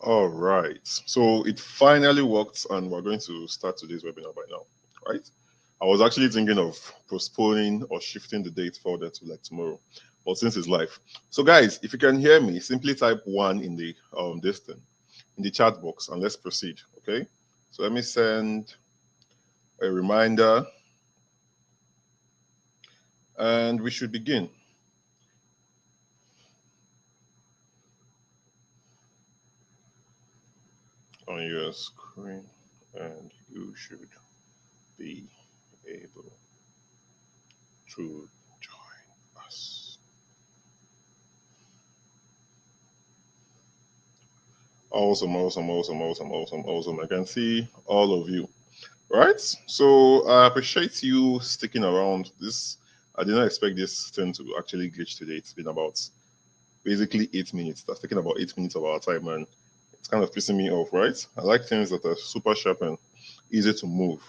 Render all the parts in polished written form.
All right. So it finally worked, and we're going to start today's webinar by now, right? I was actually thinking of postponing or shifting the date further to like tomorrow, but since it's live. So guys, if you can hear me, simply type one in the this thing in the chat box, and let's proceed. Okay. So let me send a reminder, and we should begin. On your screen, and you should be able to join us. Awesome, awesome, awesome, awesome, awesome, awesome. I can see all of you. Right? So I appreciate you sticking around. This I did not expect this thing to actually glitch today. It's been about basically 8 minutes. That's taking about 8 minutes of our time, and it's kind of pissing me off, right? I like things that are super sharp and easy to move.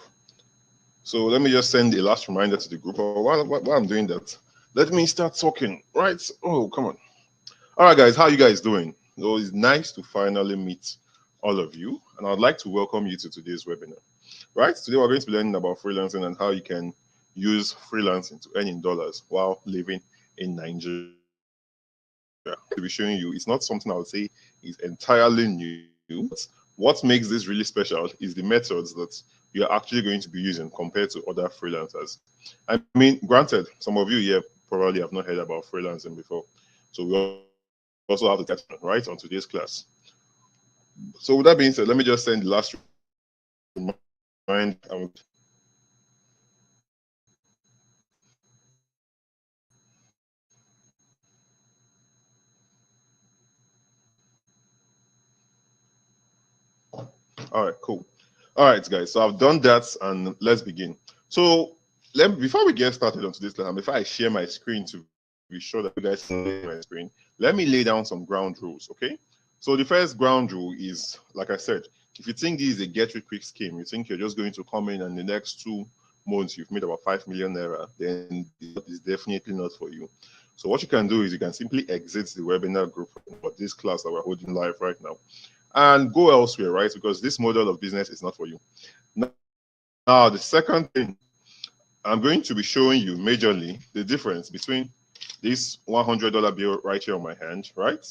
So let me just send a last reminder to the group. Or while I'm doing that, let me start talking, right? Oh, come on. All right, guys, how are you guys doing? So it's nice to finally meet all of you, and I'd like to welcome you to today's webinar. Right? Today we're going to be learning about freelancing and how you can use freelancing to earn in dollars while living in Nigeria. To be showing you, it's not something I would say is entirely new. What makes this really special is the methods that you're actually going to be using compared to other freelancers. I mean, granted, some of you here probably have not heard about freelancing before. So we also have to get right on today's class. So with that being said, let me just send the last reminder. All right, cool. All right, guys. So I've done that, and let's begin. So before we get started on today's class, before I share my screen to be sure that you guys can see my screen, let me lay down some ground rules. Okay. So the first ground rule is, like I said, if you think this is a get rich quick scheme, you think you're just going to come in and in the next 2 months you've made about 5 million naira, then it's definitely not for you. So what you can do is you can simply exit the webinar group for this class that we're holding live right now and go elsewhere, right? Because this model of business is not for you. Now, the second thing, I'm going to be showing you majorly the difference between this $100 bill right here on my hand, right?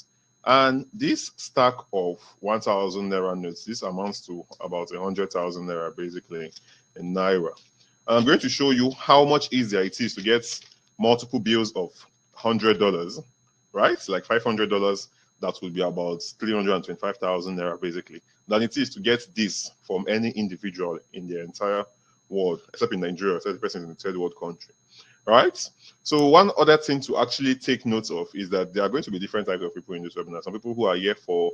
And this stack of 1,000 Naira notes. This amounts to about 100,000 Naira basically in Naira. And I'm going to show you how much easier it is to get multiple bills of $100, right? Like $500, that would be about 325,000 Naira basically, than it is to get this from any individual in the entire world, except in Nigeria, except the person in the third world country. Right? So one other thing to actually take note of is that there are going to be different types of people in this webinar. Some people who are here for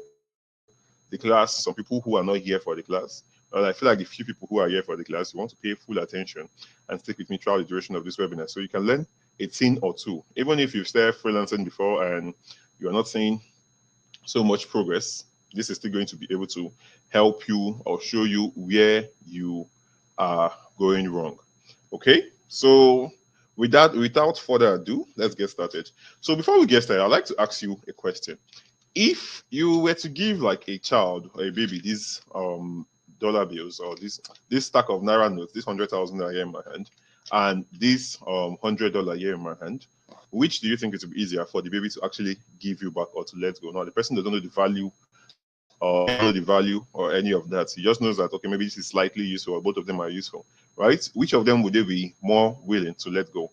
the class, some people who are not here for the class. And I feel like the few people who are here for the class, you want to pay full attention and stick with me throughout the duration of this webinar so you can learn a thing or two. Even if you've started freelancing before and you are not seeing so much progress, this is still going to be able to help you or show you where you are going wrong. Okay, so without further ado, let's get started. So before we get started, I'd like to ask you a question. If you were to give like a child or a baby these dollar bills or this stack of naira notes, this 100,000 naira here in my hand, and this $100 here in my hand, which do you think it would be easier for the baby to actually give you back or to let go? Now the person doesn't know the value or any of that. He just knows that okay, maybe this is slightly useful or both of them are useful, right? Which of them would they be more willing to let go?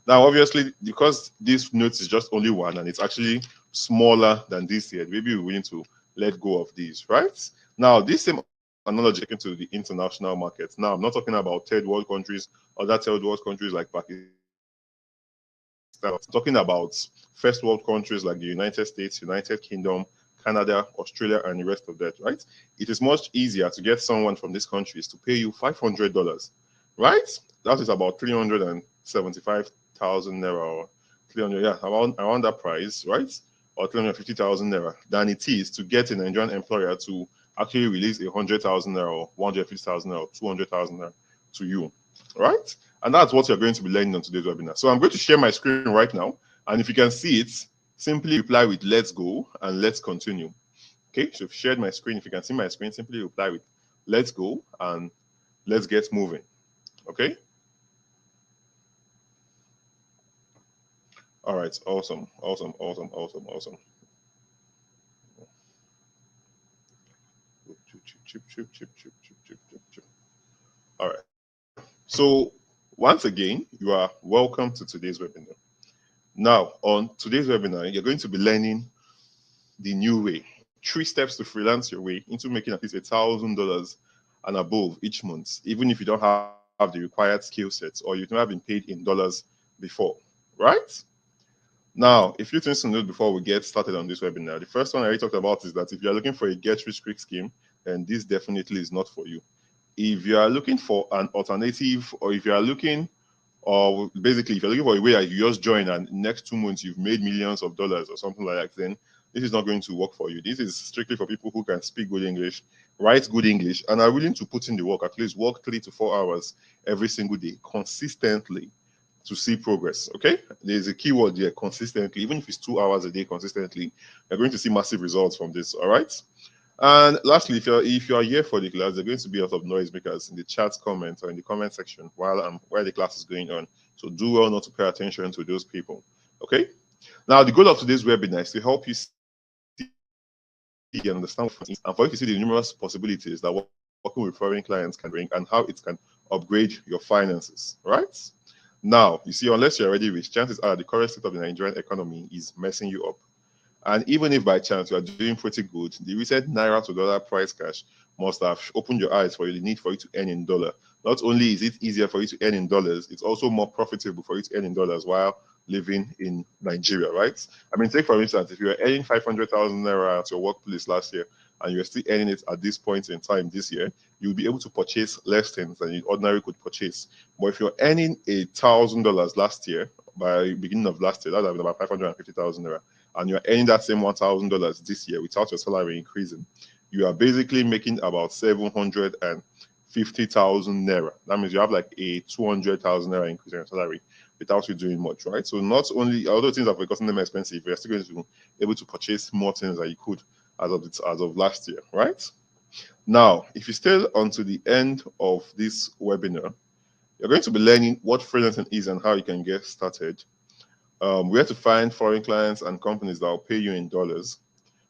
Now, obviously, because this note is just only one and it's actually smaller than this here, maybe you're willing to let go of these, right? Now, this same analogy into the international markets. Now, I'm not talking about third world countries, other third world countries like Pakistan. I'm talking about first world countries like the United States, United Kingdom, Canada, Australia, and the rest of that, right? It is much easier to get someone from these countries to pay you $500, right? That is about 375,000 naira or 300, yeah, around that price, right? Or 350,000 naira than it is to get a Nigerian employer to actually release 100,000 naira or 150,000 naira or 200,000 naira to you, right? And that's what you're going to be learning on today's webinar. So I'm going to share my screen right now. And if you can see it, simply reply with let's go and let's continue. Okay, so I've shared my screen. If you can see my screen, simply reply with "Let's go" and let's get moving. Okay. All right. Awesome. Awesome. Awesome. Awesome. Awesome. All right. So once again, you are welcome to today's webinar. Now, on today's webinar, you're going to be learning the new way, 3 steps to freelance your way into making at least $1,000 and above each month, even if you don't have the required skill sets or you've never been paid in dollars before, right? Now, a few things to note before we get started on this webinar. The first one I already talked about is that if you're looking for a get-rich-quick scheme, then this definitely is not for you. If you are looking for an alternative, or if you are looking, or basically if you're looking for a way that you just join and next 2 months you've made millions of dollars or something like that, then this is not going to work for you. This is strictly for people who can speak good English, write good English, and are willing to put in the work, at least work 3 to 4 hours every single day consistently to see progress. Okay, there's a keyword there, consistently. Even if it's 2 hours a day consistently, you're going to see massive results from this. All right. And lastly, if you're here for the class, there's going to be a lot of noise makers in the chat comments or in the comment section while the class is going on. So do well not to pay attention to those people. Okay. Now the goal of today's webinar is to help you see and understand and for you to see the numerous possibilities that working with foreign clients can bring and how it can upgrade your finances. Right. Now, you see, unless you're already rich, chances are the current state of the Nigerian economy is messing you up. And even if by chance you are doing pretty good, the recent naira to dollar price crash must have opened your eyes for the need for you to earn in dollar. Not only is it easier for you to earn in dollars, it's also more profitable for you to earn in dollars while living in Nigeria, right? I mean, take for instance, if you were earning 500,000 naira at your workplace last year and you're still earning it at this point in time this year, you'll be able to purchase less things than you ordinarily could purchase. But if you're earning $1,000 last year, by beginning of last year, that would have been about 550,000 naira, and you're earning that same $1,000 this year without your salary increasing, you are basically making about 750,000 naira. That means you have like a 200,000 naira increase in your salary without you doing much, right? So not only, although things have gotten them expensive, you're still going to be able to purchase more things that you could as of last year, right? Now, if you stay until the end of this webinar, you're going to be learning what freelancing is and how you can get started. Where to find foreign clients and companies that will pay you in dollars,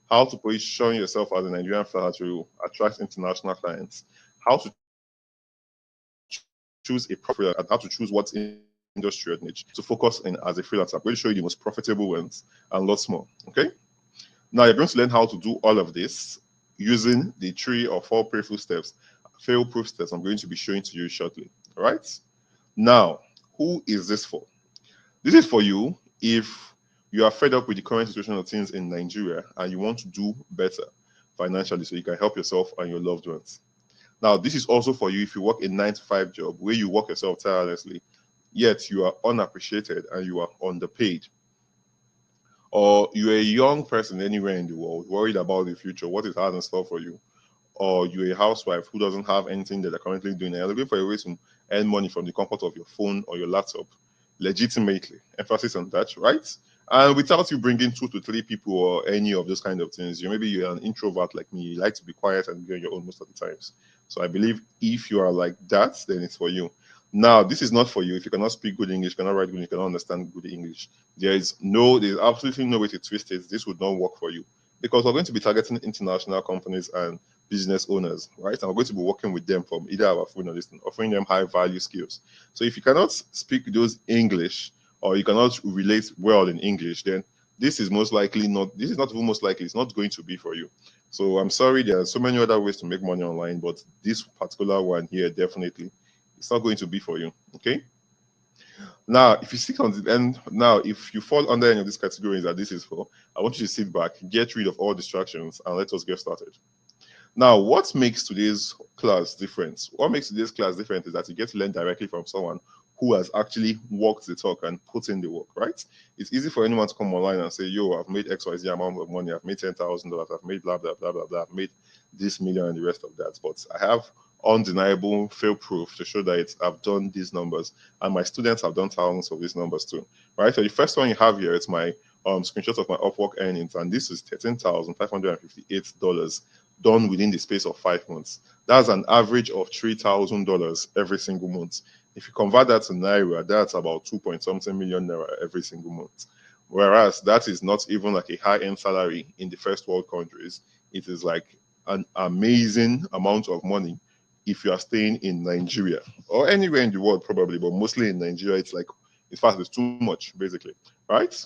how to position yourself as a Nigerian freelancer to attract international clients, how to choose a profile and how to choose what industry or niche to focus in as a freelancer. I'm going to show you the most profitable ones and lots more. Okay. Now you're going to learn how to do all of this using the 3 or 4 fail-proof steps I'm going to be showing to you shortly. All right. Now, who is this for? This is for you if you are fed up with the current situation of things in Nigeria and you want to do better financially so you can help yourself and your loved ones. Now, this is also for you if you work a 9-to-5 job where you work yourself tirelessly, yet you are unappreciated and you are underpaid. Or you're a young person anywhere in the world worried about the future, what it has in store for you. Or you're a housewife who doesn't have anything that they're currently doing and you're looking for a way to earn money from the comfort of your phone or your laptop legitimately. Emphasis on that, right? And without you bringing 2 to 3 people or any of those kind of things, maybe you're an introvert like me, you like to be quiet and be on your own most of the times. So I believe if you are like that, then it's for you. Now, this is not for you if you cannot speak good English, cannot write good English, cannot understand good English. There's absolutely no way to twist it. This would not work for you because we're going to be targeting international companies and business owners, right? And we're going to be working with them from either our phone or listening, offering them high value skills. So if you cannot speak those English or you cannot relate well in English, then this is not even most likely, it's not going to be for you. So I'm sorry, there are so many other ways to make money online, but this particular one here, definitely, it's not going to be for you, okay? Now, if you sit on the end, now, if you fall under any of these categories that this is for, I want you to sit back, get rid of all distractions, and let us get started. Now, what makes today's class different? What makes today's class different is that you get to learn directly from someone who has actually walked the talk and put in the work, right? It's easy for anyone to come online and say, yo, I've made XYZ amount of money, I've made $10,000, I've made blah, blah, blah, blah, blah, I've made this million and the rest of that. But I have undeniable fail proof to show that I've done these numbers, and my students have done thousands of these numbers too, right? So the first one you have here, it's my screenshots of my Upwork earnings, and this is $13,558 done within the space of 5 months. That's an average of $3,000 every single month. If you convert that to Naira, that's about 2 point something million Naira every single month. Whereas that is not even like a high-end salary in the first world countries. It is like an amazing amount of money if you are staying in Nigeria or anywhere in the world, probably, but mostly in Nigeria. It's like, in fact, it's too much, basically, right?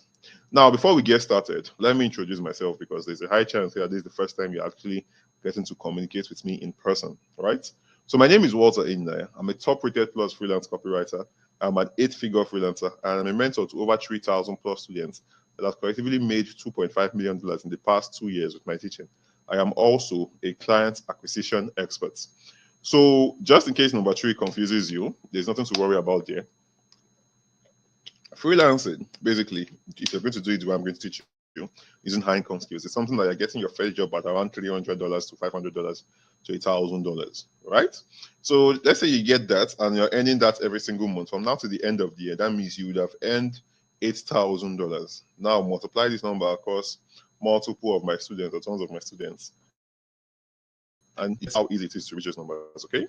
Now, before we get started, let me introduce myself, because there's a high chance that this is the first time you're actually getting to communicate with me in person, right? So my name is Walter Inna. I'm a top-rated plus freelance copywriter. I'm an 8-figure freelancer, and I'm a mentor to over 3,000 plus students that have collectively made $2.5 million in the past 2 years with my teaching. I am also a client acquisition expert. So just in case number 3 confuses you, there's nothing to worry about there. Freelancing, basically, if you're going to do it the way I'm going to teach you, using high income skills, it's something that you're getting your first job at around $300 to $500 to $1,000, right? So let's say you get that and you're earning that every single month. From now to the end of the year, that means you would have earned $8,000. Now multiply this number across multiple of my students or tons of my students, and it's how easy it is to reach those numbers, okay?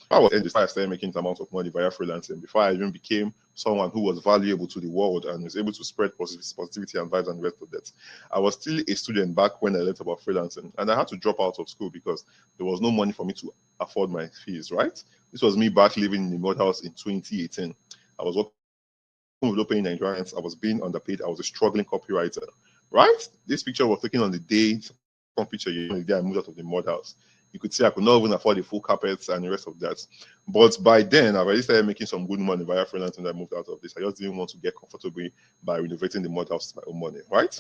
I was before I started making the amount of money via freelancing, before I even became someone who was valuable to the world and was able to spread positivity and vibes and the rest of that. I was still a student back when I learned about freelancing, and I had to drop out of school because there was no money for me to afford my fees, right? This was me back living in the mud house in 2018. I was working with low-paying Nigerians. I was being underpaid. I was a struggling copywriter, right? This picture was taken on the day, from picture, the day I moved out of the mud house. You could see I could not even afford the full carpets and the rest of that. But by then, I already started making some good money via freelancing. I moved out of this. I just didn't want to get comfortable by renovating the mud house with my own money, right?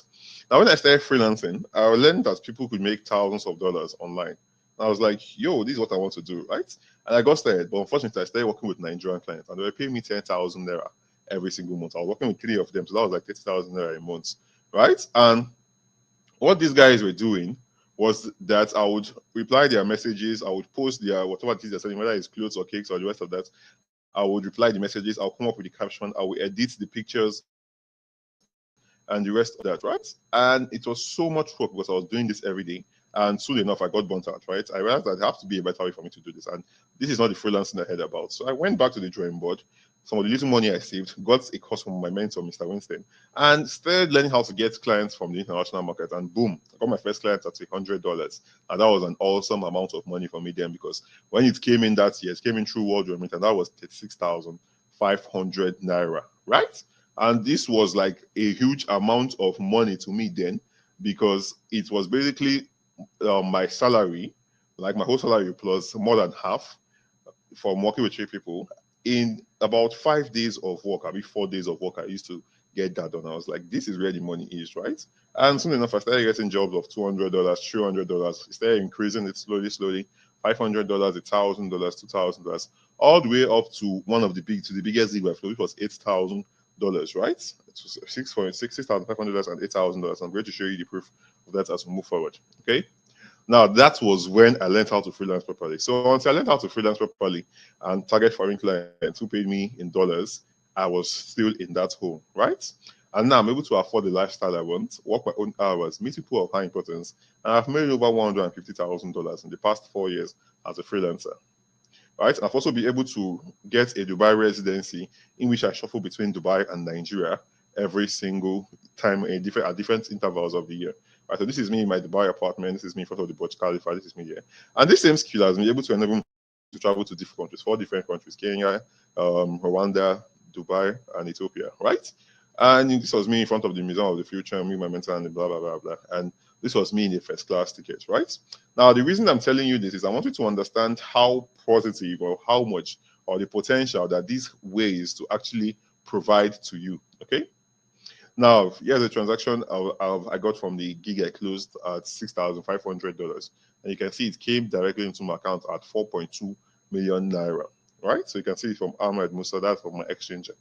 Now, when I started freelancing, I learned that people could make thousands of dollars online. I was like, yo, this is what I want to do, right? And I got started. But unfortunately, I started working with Nigerian clients, and they were paying me 10,000 Naira every single month. I was working with 3 of them, so that was like 30,000 Naira a month, right? And what these guys were doing was that I would reply their messages, I would post their whatever it is they're selling, whether it's clothes or cakes or the rest of that. I would reply the messages, I'll come up with the caption, I will edit the pictures and the rest of that, right? And it was so much work because I was doing this every day. And soon enough, I got burnt out, right? I realized that there has to be a better way for me to do this. And this is not the freelancing I heard about. So I went back to the drawing board. Some of the little money I saved, got a course from my mentor, Mr. Winston, and started learning how to get clients from the international market. And boom, I got my first client at $100. And that was an awesome amount of money for me then, because when it came in that year, it came in through World Remit, and that was 36,500 Naira, right? And this was like a huge amount of money to me then, because it was basically my salary, like my whole salary plus more than half from working with 3 people. In about 5 days of work, I mean 4 days of work, I used to get that done. I was like, this is where the money is, right? And soon enough, I started getting jobs of $200, $300. Started increasing it slowly, $500, $1,000, $2,000, all the way up to the biggest deal, which was $8,000, right? It was $6,500 and $8,000. I'm going to show you the proof of that as we move forward. Okay. Now, that was when I learned how to freelance properly. So once I learned how to freelance properly and target foreign clients who paid me in dollars, I was still in that hole, right? And now I'm able to afford the lifestyle I want, work my own hours, meet people of high importance, and I've made over $150,000 in the past 4 years as a freelancer, right? I've also been able to get a Dubai residency in which I shuffle between Dubai and Nigeria every single time at different intervals of the year. Right, so this is me in my Dubai apartment. This is me in front of the Burj Khalifa. This is me here. And this same skill has been able to enable me to travel to different countries, 4 different countries: Kenya, Rwanda, Dubai, and Ethiopia, right? And this was me in front of the Museum of the Future, me, my mentor, and blah, blah, blah, blah. And this was me in a first class ticket, right? Now, the reason I'm telling you this is I want you to understand how positive or how much or the potential that these ways to actually provide to you, okay? Now, here's a transaction I got from the gig I closed at $6,500. And you can see it came directly into my account at 4.2 million Naira, right? So you can see it from Ahmed Musa, that's from my exchanger.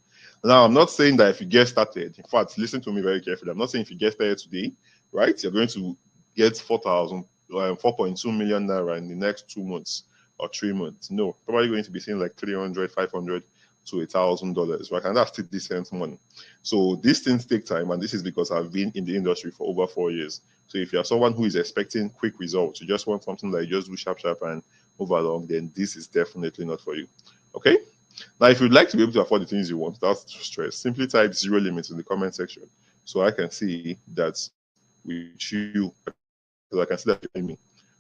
Now, I'm not saying that if you get started, in fact, listen to me very carefully. I'm not saying if you get started today, right, you're going to get 4.2 million Naira in the next 2 months or 3 months. No, probably going to be seeing like 300, 500 to $1,000, right? And that's still decent money. So these things take time, and this is because I've been in the industry for over 4 years. So if you're someone who is expecting quick results, you just want something that you just do sharp and move along, then this is definitely not for you. Okay? Now, if you'd like to be able to afford the things you want without stress, simply type zero limits in the comment section so I can see that with you, because I can see that you're me.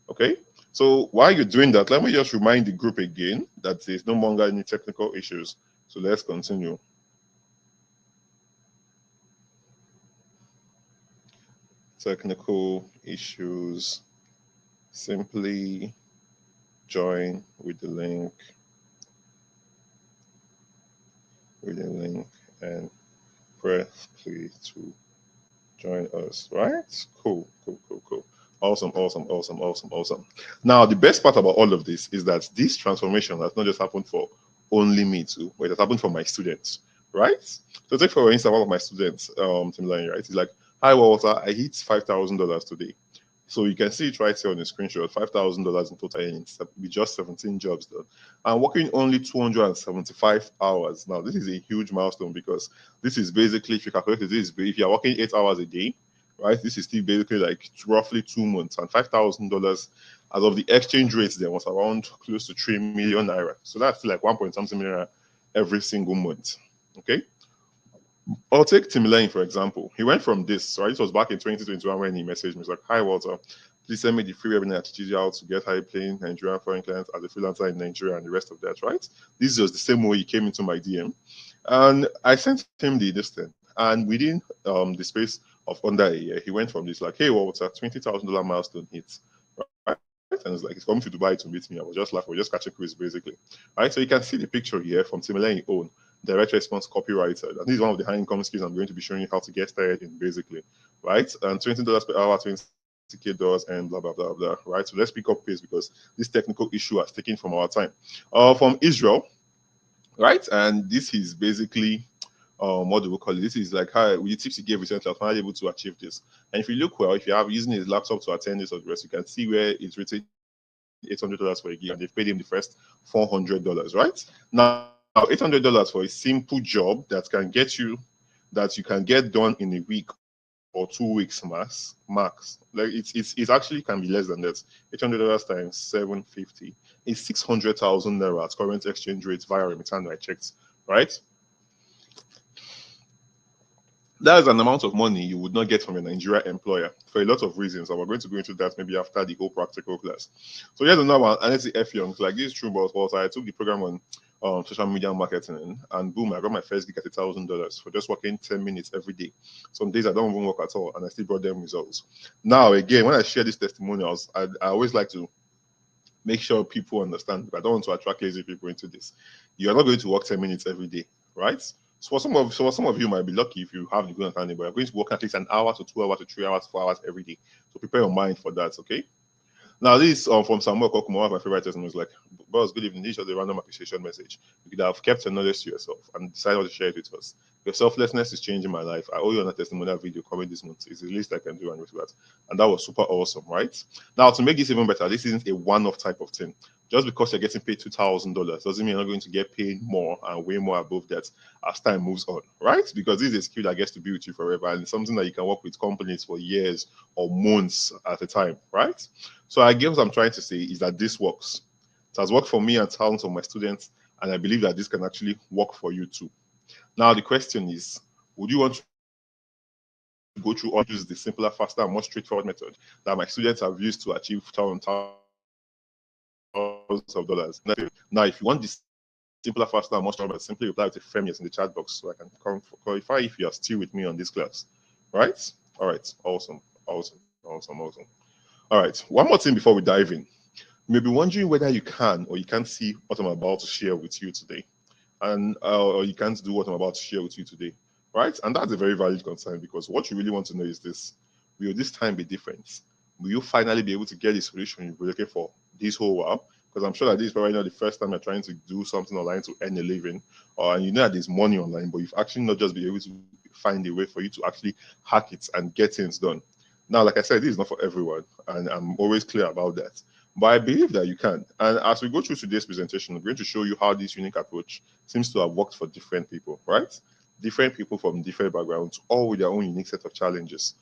Okay? So while you're doing that, let me just remind the group again that there's no longer any technical issues. So let's continue. Technical issues. Simply join with the link. And press play to join us, right? Cool. Awesome. Now, the best part about all of this is that this transformation has not just happened for only me too, but it has happened for my students, right? So take for instance one of my students, Timline, right? He's like, "Hi Walter, I hit $5,000 today." So you can see it right here on the screenshot, $5,000 in total earnings with just 17 jobs done. And working only 275 hours. Now, this is a huge milestone because this is basically, if you calculate it, if you're working 8 hours a day, right, this is still basically like roughly 2 months. And $5,000 as of the exchange rates there was around close to 3 million naira. So that's like 1 point something million every single month. Okay. I'll take Tim Lane, for example. He went from this, right? This was back in 2021 when he messaged me. He's like, "Hi, Walter. Please send me the free webinar to teach you how to get high paying Nigerian foreign clients as a freelancer in Nigeria and the rest of that," right? This is the same way he came into my DM. And I sent him this thing. And within the space of under a year, he went from this, like, "Hey, Walter, $20,000 milestone hits." Right? And it's like, he's coming to Dubai to meet me. I was just laughing. We're just catching quiz, basically. Right? So you can see the picture here from Tim Lane own. Direct response copywriter. And this is one of the high income skills I'm going to be showing you how to get started in, basically, right? And $20 per hour, $20K and blah, blah, blah, blah, right? So let's pick up pace because this technical issue has taken from our time. From Israel, right? And this is basically, what do we call it? This is like how, with the tips he gave recently, I was finally able to achieve this. And if you look well, if you have using his laptop to attend this or the rest, you can see where it's written $800 for a gig, and they've paid him the first $400, right? Now, $800 for a simple job that can get you, that you can get done in a week or 2 weeks max. Like it's actually can be less than that. $800 times 750 is 600,000 naira at current exchange rates via Remittance I checked, right? That is an amount of money you would not get from a Nigeria employer for a lot of reasons. And we're going to go into that maybe after the whole practical class. So here's another one, and let's see F Young. Like, this is true, but also I took the program on social media marketing, and boom, I got my first gig at $1,000 for just working 10 minutes every day. Some days I don't even work at all, and I still brought them results. Now, again, when I share these testimonials, I always like to make sure people understand. I don't want to attract lazy people into this. You are not going to work 10 minutes every day, right? So some of you might be lucky if you have the good understanding, but you're going to work at least an hour to 2 hours to 3 hours, 4 hours every day. So prepare your mind for that, okay? Now, this from Samuel Kokumo, one of my favorite testimonies, like, "Boss, good evening. This is a random appreciation message. You could have kept your knowledge to yourself and decided to share it with us. Your selflessness is changing my life. I owe you on a testimonial video coming this month. It's the least I can do and with that." And that was super awesome, right? Now, to make this even better, this isn't a one-off type of thing. Just because you're getting paid $2,000 doesn't mean you're not going to get paid more and way more above that as time moves on, right? Because this is a skill that gets to be with you forever, and it's something that you can work with companies for years or months at a time, right? So I guess what I'm trying to say is that this works. It has worked for me and thousands of my students, and I believe that this can actually work for you too. Now the question is, would you want to go through or use the simpler, faster, and more straightforward method that my students have used to achieve thousands of dollars? Now, if you want this simpler, faster, and more straightforward, simply reply with a firm yes in the chat box so I can clarify if you are still with me on this class, right? All right, awesome. All right, one more thing before we dive in. You may be wondering whether you can or you can't see what I'm about to share with you today, and or you can't do what I'm about to share with you today, right? And that's a very valid concern, because what you really want to know is this: will this time be different? Will you finally be able to get the solution you've been looking for this whole while? Because I'm sure that this is probably not the first time you're trying to do something online to earn a living, or you know that there's money online, but you've actually not just been able to find a way for you to actually hack it and get things done. Now, like I said, this is not for everyone, and I'm always clear about that. But I believe that you can. And as we go through today's presentation, I'm going to show you how this unique approach seems to have worked for different people, right? Different people from different backgrounds, all with their own unique set of challenges.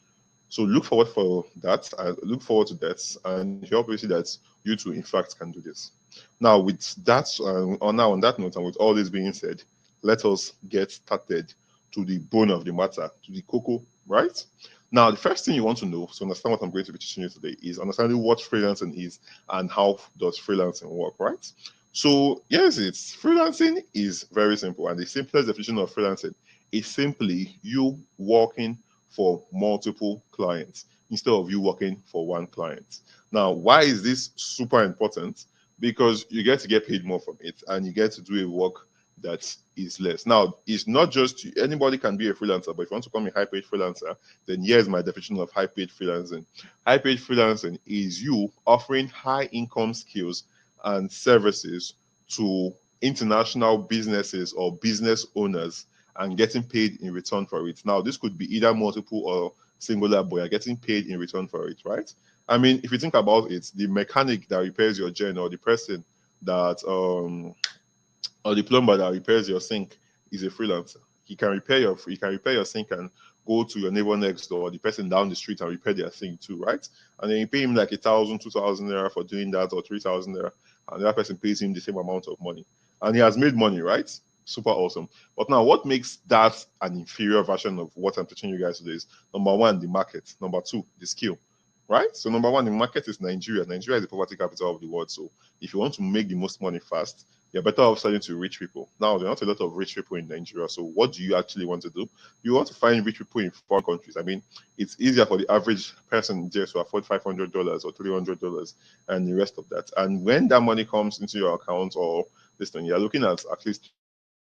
So look forward for that. I look forward to that, and hope you see that you too, in fact, can do this. Now, with that, on that note, and with all this being said, let us get started to the bone of the matter, to the cocoa, right? Now, the first thing you want to know to understand what I'm going to be teaching you today is understanding what freelancing is and how does freelancing work, right? So, yes, it's freelancing is very simple, and the simplest definition of freelancing is simply you working for multiple clients instead of you working for one client. Now, why is this super important? Because you get to get paid more from it and you get to do a work that is less. Now, it's not just anybody can be a freelancer, but if you want to become a high paid freelancer, then here's my definition of high paid freelancing. High paid freelancing is you offering high income skills and services to international businesses or business owners and getting paid in return for it. Now, this could be either multiple or singular, but you're getting paid in return for it, right? I mean, if you think about it, the mechanic that repairs your gen or the person that or the plumber that repairs your sink is a freelancer. He can repair your sink and go to your neighbor next door, the person down the street, and repair their sink too, right? And then you pay him like 1,000, 2,000 naira for doing that, or 3,000 naira, and the other person pays him the same amount of money, and he has made money, right? Super awesome. But now, what makes that an inferior version of what I'm teaching you guys today is number one, the market. Number two, the skill. Right? So number one, the market is Nigeria. Nigeria is the poverty capital of the world. So if you want to make the most money fast, you're better off selling to rich people. Now, there are not a lot of rich people in Nigeria. So what do you actually want to do? You want to find rich people in foreign countries. I mean, it's easier for the average person just to afford $500 or $300 and the rest of that. And when that money comes into your account or this thing, you're looking at least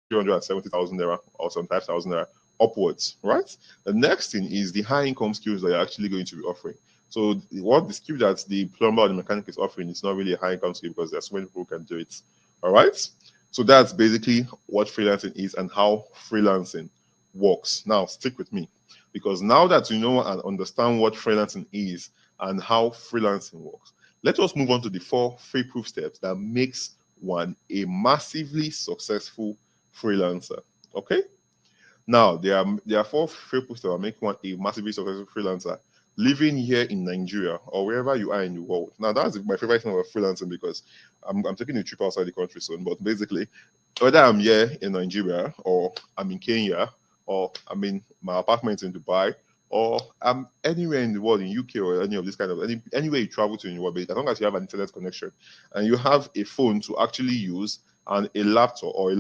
370,000 naira or some 5,000 naira upwards, right? The next thing is the high income skills that you're actually going to be offering. So what the skill that the plumber or the mechanic is offering is not really a high income skill because there's so many people who can do it. All right. So that's basically what freelancing is and how freelancing works. Now stick with me because now that you know and understand what freelancing is and how freelancing works, let us move on to the 4 foolproof steps that makes one a massively successful freelancer. Okay. Now there are 4 foolproof steps that make one a massively successful freelancer living here in Nigeria or wherever you are in the world. Now that's my favorite thing about freelancing because I'm taking a trip outside the country soon. But basically, whether I'm here in Nigeria or I'm in Kenya or I'm in my apartment in Dubai or I'm anywhere in the world in UK or any of this kind of anywhere you travel to in the world, as long as you have an internet connection and you have a phone to actually use and a laptop or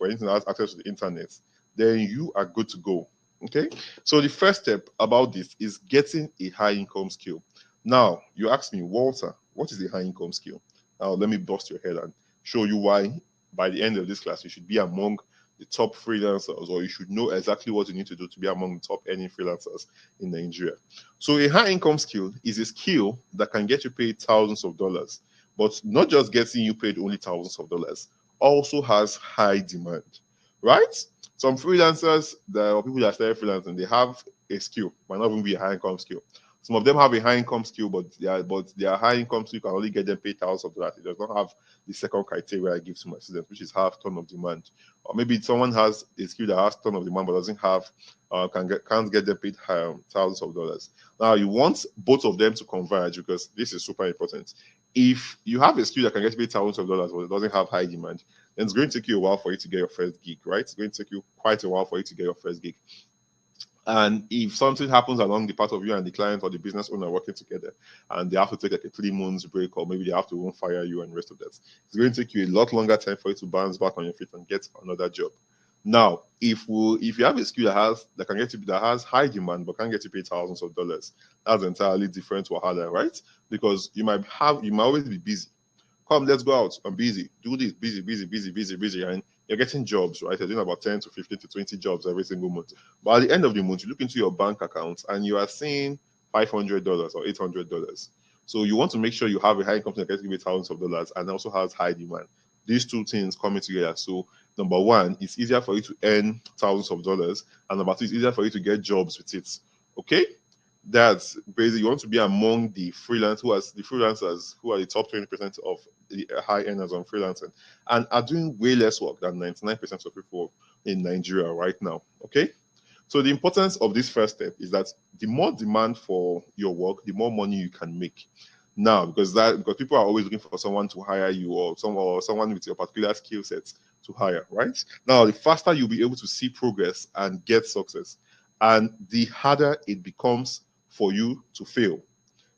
anything that has access to the internet, then you are good to go. Okay. So the first step about this is getting a high income skill. Now you ask me, Walter, what is a high income skill? Now let me bust your head and show you why by the end of this class you should be among the top freelancers, or you should know exactly what you need to do to be among the top earning freelancers in Nigeria. So a high income skill is a skill that can get you paid thousands of dollars, but not just getting you paid only thousands of dollars, also has high demand, right? Some freelancers, or people that started freelancing, they have a skill, might not even be a high income skill. Some of them have a high income skill, but their high income skill can only get them paid thousands of dollars. It does not have the second criteria I give to my students, which is have ton of demand. Or maybe someone has a skill that has ton of demand but doesn't have can't get them paid thousands of dollars. Now you want both of them to converge because this is super important. If you have a skill that can get paid thousands of dollars but it doesn't have high demand, then it's going to take you a while for you to get your first gig, right? It's going to take you quite a while for you to get your first gig. And if something happens along the path of you and the client or the business owner working together, and they have to take like a 3 months break, or maybe they have to fire you and the rest of that, it's going to take you a lot longer time for you to bounce back on your feet and get another job. Now, if you have a skill that has high demand but can't get you paid thousands of dollars, that's entirely different to wahala, right? Because you might always be busy. Come, let's go out. I'm busy. Do this. Busy. And you're getting jobs, right? You're doing about 10 to 15 to 20 jobs every single month. But at the end of the month, you look into your bank account and you are seeing $500 or $800. So you want to make sure you have a high income that gets you thousands of dollars and also has high demand. These two things coming together. So number one, it's easier for you to earn thousands of dollars, and number two, it's easier for you to get jobs with it. Okay. That's basically you want to be among the freelancers who are the top 20% of the high earners on freelancing and are doing way less work than 99% of people in Nigeria right now. Okay. So the importance of this first step is that the more demand for your work, the more money you can make. Now, because people are always looking for someone to hire you or someone with your particular skill sets to hire, right? Now, the faster you'll be able to see progress and get success, and the harder it becomes for you to fail.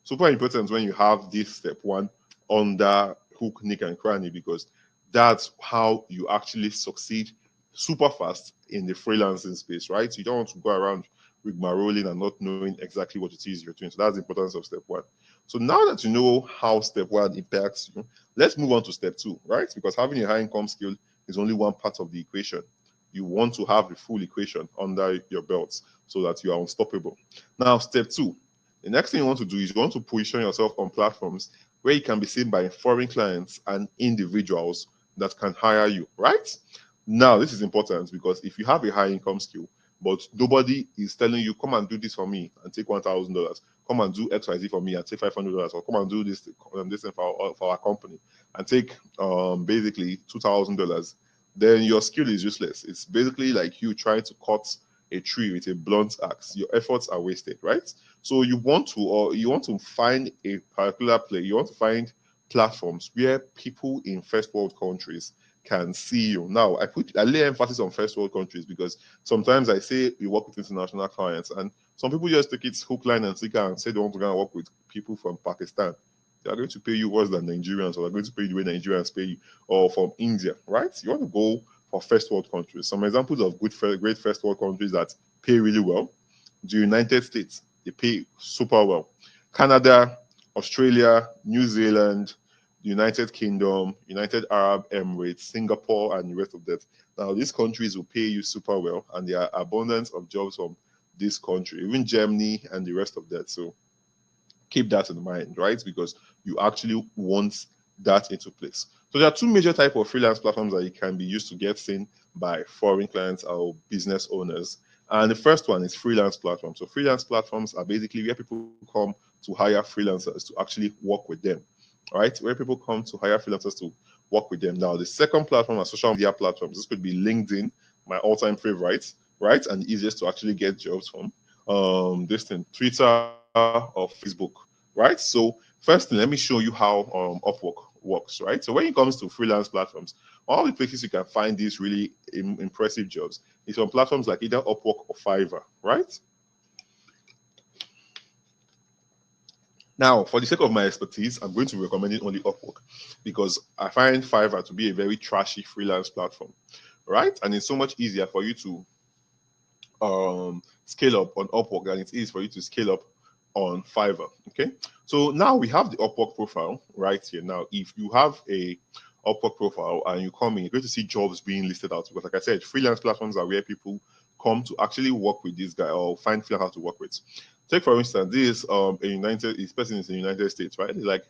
Super important when you have this step one under hook, nick, and cranny, because that's how you actually succeed super fast in the freelancing space, right? You don't want to go around rigmaroling and not knowing exactly what it is you're doing. So that's the importance of step one. So now that you know how step one impacts you, let's move on to step two, right? Because having a high income skill is only one part of the equation. You want to have the full equation under your belts so that you are unstoppable. Now, step two, the next thing you want to do is you want to position yourself on platforms where you can be seen by foreign clients and individuals that can hire you, right? Now, this is important because if you have a high income skill, but nobody is telling you, come and do this for me and take $1,000, come and do XYZ for me and take $500, or come and do this thing for our company and take basically $2,000, then your skill is useless. It's basically like you trying to cut a tree with a blunt axe. Your efforts are wasted, right? So you want to find a particular place. You want to find platforms where people in first world countries can see you. Now, I lay emphasis on first world countries because sometimes I say we work with international clients, and some people just take it hook, line, and sinker and say they want to go and work with people from Pakistan. They are going to pay you worse than Nigerians, or they're going to pay you the way Nigerians pay you, or from India, right? You want to go for first world countries. Some examples of great first world countries that pay really well: the United States, they pay super well. Canada, Australia, New Zealand, United Kingdom, United Arab Emirates, Singapore, and the rest of that. Now, these countries will pay you super well, and there are abundance of jobs from this country, even Germany and the rest of that. So keep that in mind, right? Because you actually want that into place. So there are two major types of freelance platforms that you can be used to get seen by foreign clients or business owners. And the first one is freelance platforms. So freelance platforms are basically where people come to hire freelancers to actually work with them, right? Where people come to hire freelancers to work with them. Now, the second platform are social media platforms. This could be LinkedIn, my all-time favorite, right? And the easiest to actually get jobs from. This thing, Twitter or Facebook, right? So first, let me show you how Upwork works, right? So when it comes to freelance platforms, all the places you can find these really impressive jobs is on platforms like either Upwork or Fiverr, right? Now, for the sake of my expertise, I'm going to be recommending only Upwork because I find Fiverr to be a very trashy freelance platform, right? And it's so much easier for you to scale up on Upwork than it is for you to scale up on Fiverr. Okay, so now we have the Upwork profile right here. Now, if you have a Upwork profile and you come in, you're going to see jobs being listed out because, like I said, freelance platforms are where people come to actually work with this guy or find freelancers to work with. Take for instance, this this person is in the United States, right? Like,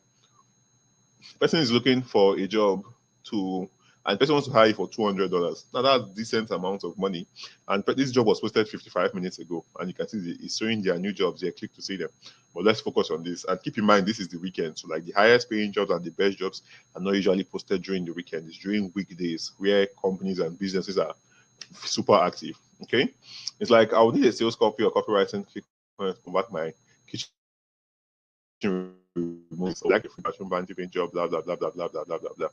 person is looking for a job to, and the person wants to hire you for $200. Now that's a decent amount of money. And this job was posted 55 minutes ago, and you can see it's showing their new jobs here. Click to see them. But let's focus on this. And keep in mind, this is the weekend. So like the highest paying jobs and the best jobs are not usually posted during the weekend. It's during weekdays where companies and businesses are super active. Okay. It's like I would need a sales copy or copywriting. Click on it, convert my kitchen remote, so like a free passion band job, blah blah blah blah blah blah blah blah blah.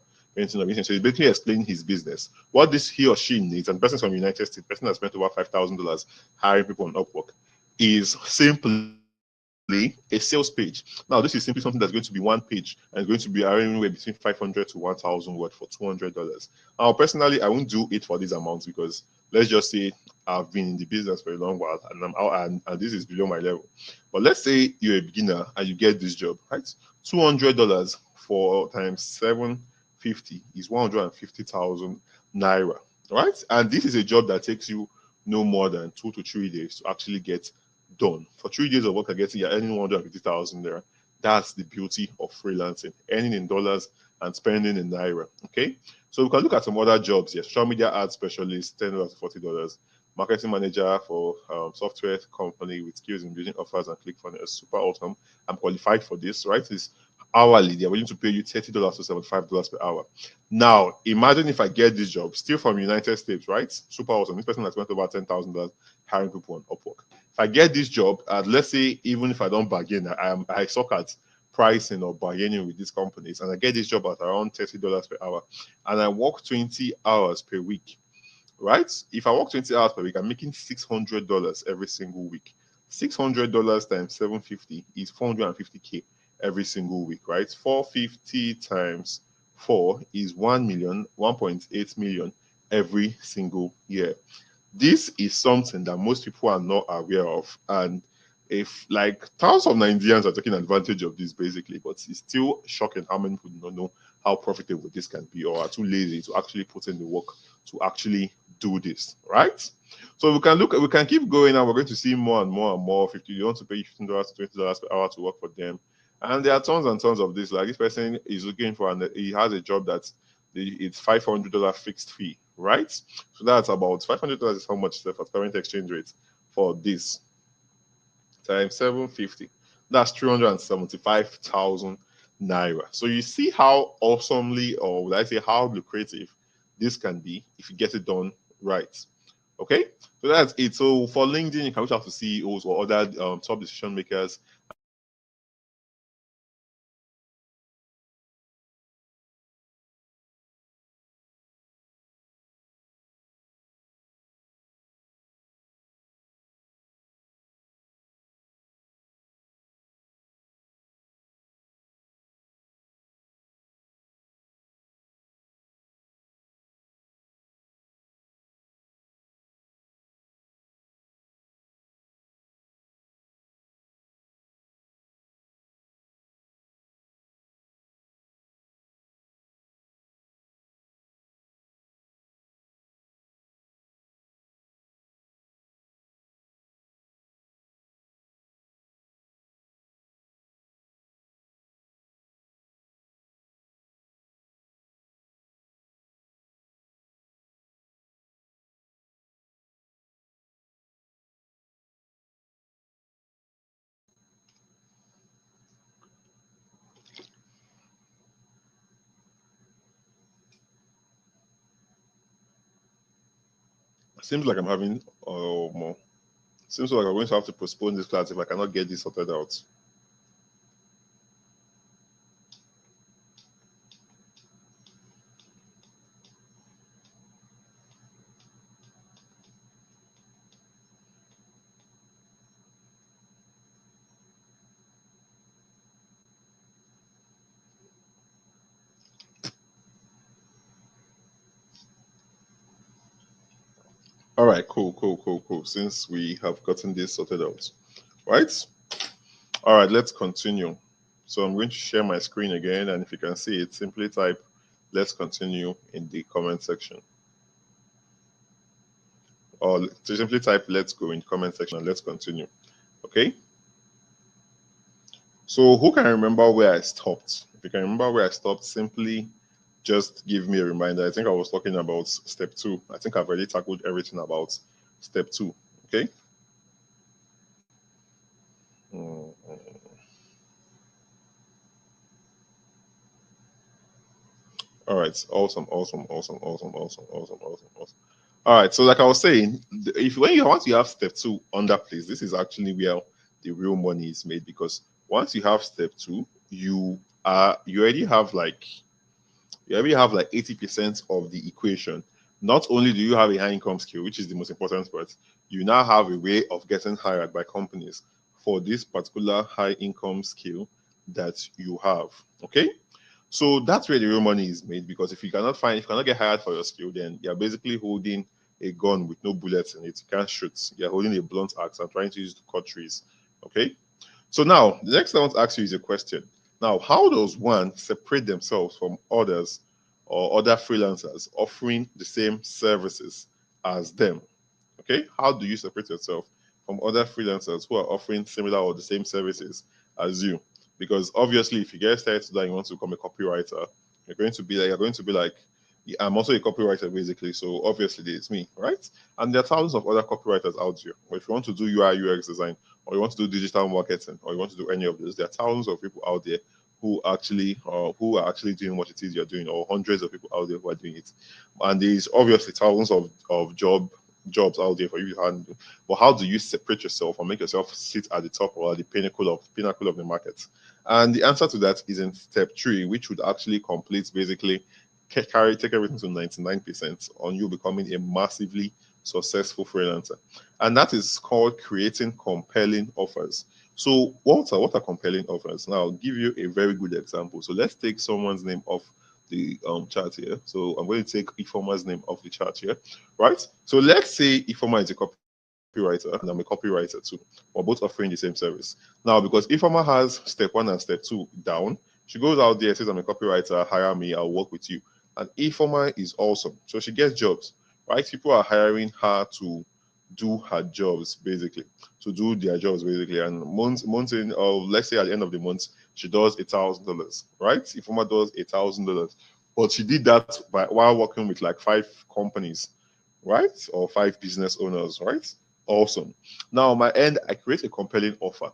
So he's basically explaining his business, what this he or she needs, and the person from the United States, person that spent over $5,000 hiring people on Upwork, is simply a sales page. Now, this is simply something that's going to be one page and it's going to be anywhere between 500 to 1,000 words for $200. Now, personally, I won't do it for these amounts because let's just say I've been in the business for a long while and I'm out, and this is below my level. But let's say you're a beginner and you get this job, right? $200 for times 750 is 150,000 naira, right? And this is a job that takes you no more than 2 to 3 days to actually get done. For 3 days of work, you're earning 150,000 there. That's the beauty of freelancing, earning in dollars and spending in naira. Okay, so we can look at some other jobs here. Social media ad specialist, $10 to $40. marketing manager for software company with skills in building offers and ClickFunnels. Super awesome. I'm qualified for this, right? It's hourly. They're willing to pay you $30 to $75 per hour. Now, imagine if I get this job, still from United States, right? Super awesome. This person has spent over $10,000 hiring people on Upwork. If I get this job, let's say even if I don't bargain, I suck at pricing or bargaining with these companies, and I get this job at around $30 per hour, and I work 20 hours per week, right? If I work 20 hours per week, I'm making $600 every single week. $600 times 750 is 450K every single week, right? 450 times 4 is 1 million, 1.8 million every single year. This is something that most people are not aware of, and if like thousands of Nigerians are taking advantage of this basically, but it's still shocking how many people don't know how profitable this can be, or are too lazy to actually put in the work to actually do this, right? So we can keep going, and we're going to see more and more and more. If you want to pay $15 to $20 per hour to work for them, and there are tons and tons of this. Like this person is looking for, and he has a job that's it's $500 fixed fee, right? So that's about $500 is how much the current exchange rate for this times 750. That's 375,000 naira. So you see how awesomely, or would I say how lucrative this can be if you get it done right. Okay, so that's it. So for LinkedIn, you can reach out to CEOs or other top decision makers. Seems like I'm having more. Seems like I'm going to have to postpone this class if I cannot get this sorted out. All right, cool. Since we have gotten this sorted out, right? All right, let's continue. So I'm going to share my screen again, and if you can see it, simply type "let's continue" in the comment section, or simply type "let's go" in the comment section and let's continue. Okay. So who can remember where I stopped? If you can remember where I stopped, simply just give me a reminder. I think I was talking about step 2. I think I've already tackled everything about step 2. Okay. All right. Awesome. All right. So like I was saying, if when you once you have step 2 under place, this is actually where the real money is made, because once you have step 2, you already have like 80% of the equation. Not only do you have a high income skill, which is the most important part, you now have a way of getting hired by companies for this particular high income skill that you have. Okay. So that's where the real money is made, because if you cannot get hired for your skill, then you're basically holding a gun with no bullets in it. You can't shoot. You're holding a blunt axe and trying to use to cut trees. Okay. So now the next I want to ask you is a question. Now, how does one separate themselves from others or other freelancers offering the same services as them? Okay. How do you separate yourself from other freelancers who are offering similar or the same services as you? Because obviously, if you get started today and you want to become a copywriter, you're going to be like I'm also a copywriter basically, so obviously it's me, right? And there are thousands of other copywriters out there. Or if you want to do UI UX design, or you want to do digital marketing, or you want to do any of those, there are thousands of people out there who are actually doing what it is you're doing, or hundreds of people out there who are doing it. And there's obviously thousands of jobs out there for you to handle. But how do you separate yourself and make yourself sit at the top or at the pinnacle of the market? And the answer to that is in step 3, which would actually complete basically take everything to 99% on you becoming a massively successful freelancer. And that is called creating compelling offers. So what are compelling offers? Now I'll give you a very good example. So let's take someone's name off the chart here. So I'm going to take Ifoma's name off the chart here, right? So let's say Ifoma is a copywriter and I'm a copywriter too. We're both offering the same service. Now, because Ifoma has step 1 and step 2 down, she goes out there, says, I'm a copywriter, hire me, I'll work with you. And Ifoma is awesome. So she gets jobs, right? People are hiring her to do her jobs, basically, to do their jobs, basically. And months in, or let's say at the end of the month, she does $1,000, right? Ifoma does $1,000. But she did that while working with like 5 companies, right? Or 5 business owners, right? Awesome. Now, on my end, I create a compelling offer.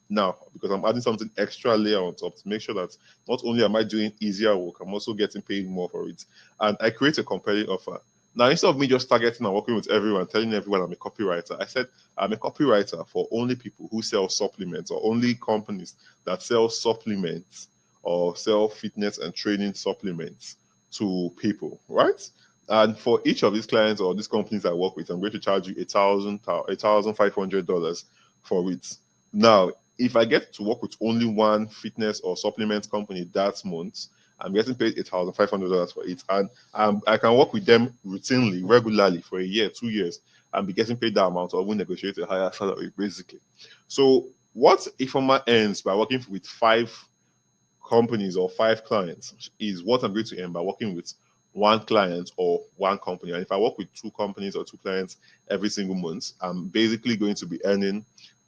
Now, because I'm adding something extra layer on top to make sure that not only am I doing easier work, I'm also getting paid more for it. And I create a compelling offer. Now, instead of me just targeting and working with everyone, telling everyone I'm a copywriter, I said I'm a copywriter for only people who sell supplements, or only companies that sell supplements or sell fitness and training supplements to people, right? And for each of these clients or these companies I work with, I'm going to charge you $1,500 for it. Now, if I get to work with only one fitness or supplement company that month, I'm getting paid $8,500 for it. And I can work with them routinely, regularly for a year, 2 years, and be getting paid that amount, or even negotiate a higher salary, basically. So what Ifoma earns by working with 5 companies or 5 clients is what I'm going to earn by working with one client or one company. And if I work with 2 companies or 2 clients every single month, I'm basically going to be earning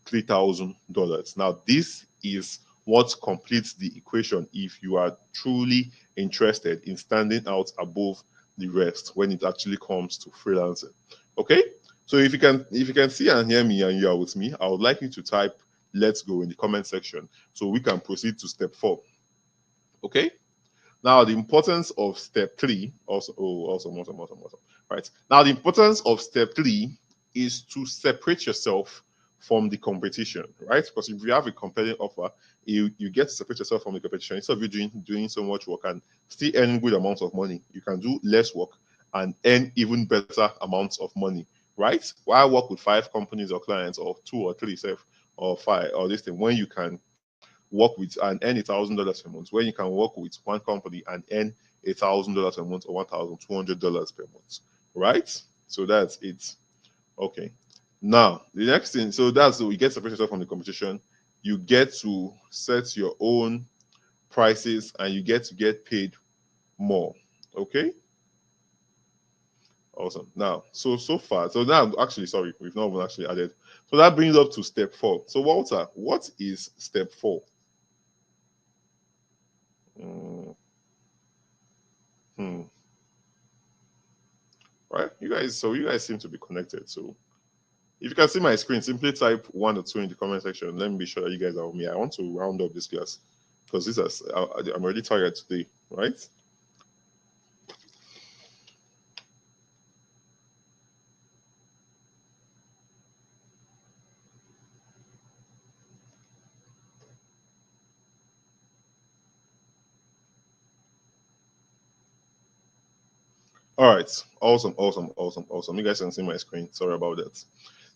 $3,000. Now, this is what completes the equation if you are truly interested in standing out above the rest when it actually comes to freelancing. Okay? So if you can see and hear me and you are with me, I would like you to type "let's go" in the comment section so we can proceed to step 4. Okay? Now, the importance of step 3, also, awesome. Right. Now, the importance of step 3 is to separate yourself from the competition, right? Because if you have a compelling offer, you get to separate yourself from the competition. Instead of you doing so much work and still earning good amounts of money, you can do less work and earn even better amounts of money, right? Why work with 5 companies or clients, or 2 or 3, or 5, or this thing, when you can work with and earn $1,000 a month, when you can work with one company and earn $1,000 a month or $1,200 per month, right? So that's it. Okay. Now the next thing, so that's, so you get separate yourself from the competition. You get to set your own prices and you get to get paid more. Okay. Awesome. Now, so far, so now actually, sorry, we've not even actually added. So that brings up to step 4. So Walter, what is step 4? Hmm. Right, you guys, so you guys seem to be connected. So if you can see my screen, simply type 1 or 2 in the comment section. Let me be sure that you guys are with me. I want to round up this class because this is, I'm already tired today, right? All right, awesome. You guys can see my screen. Sorry about that.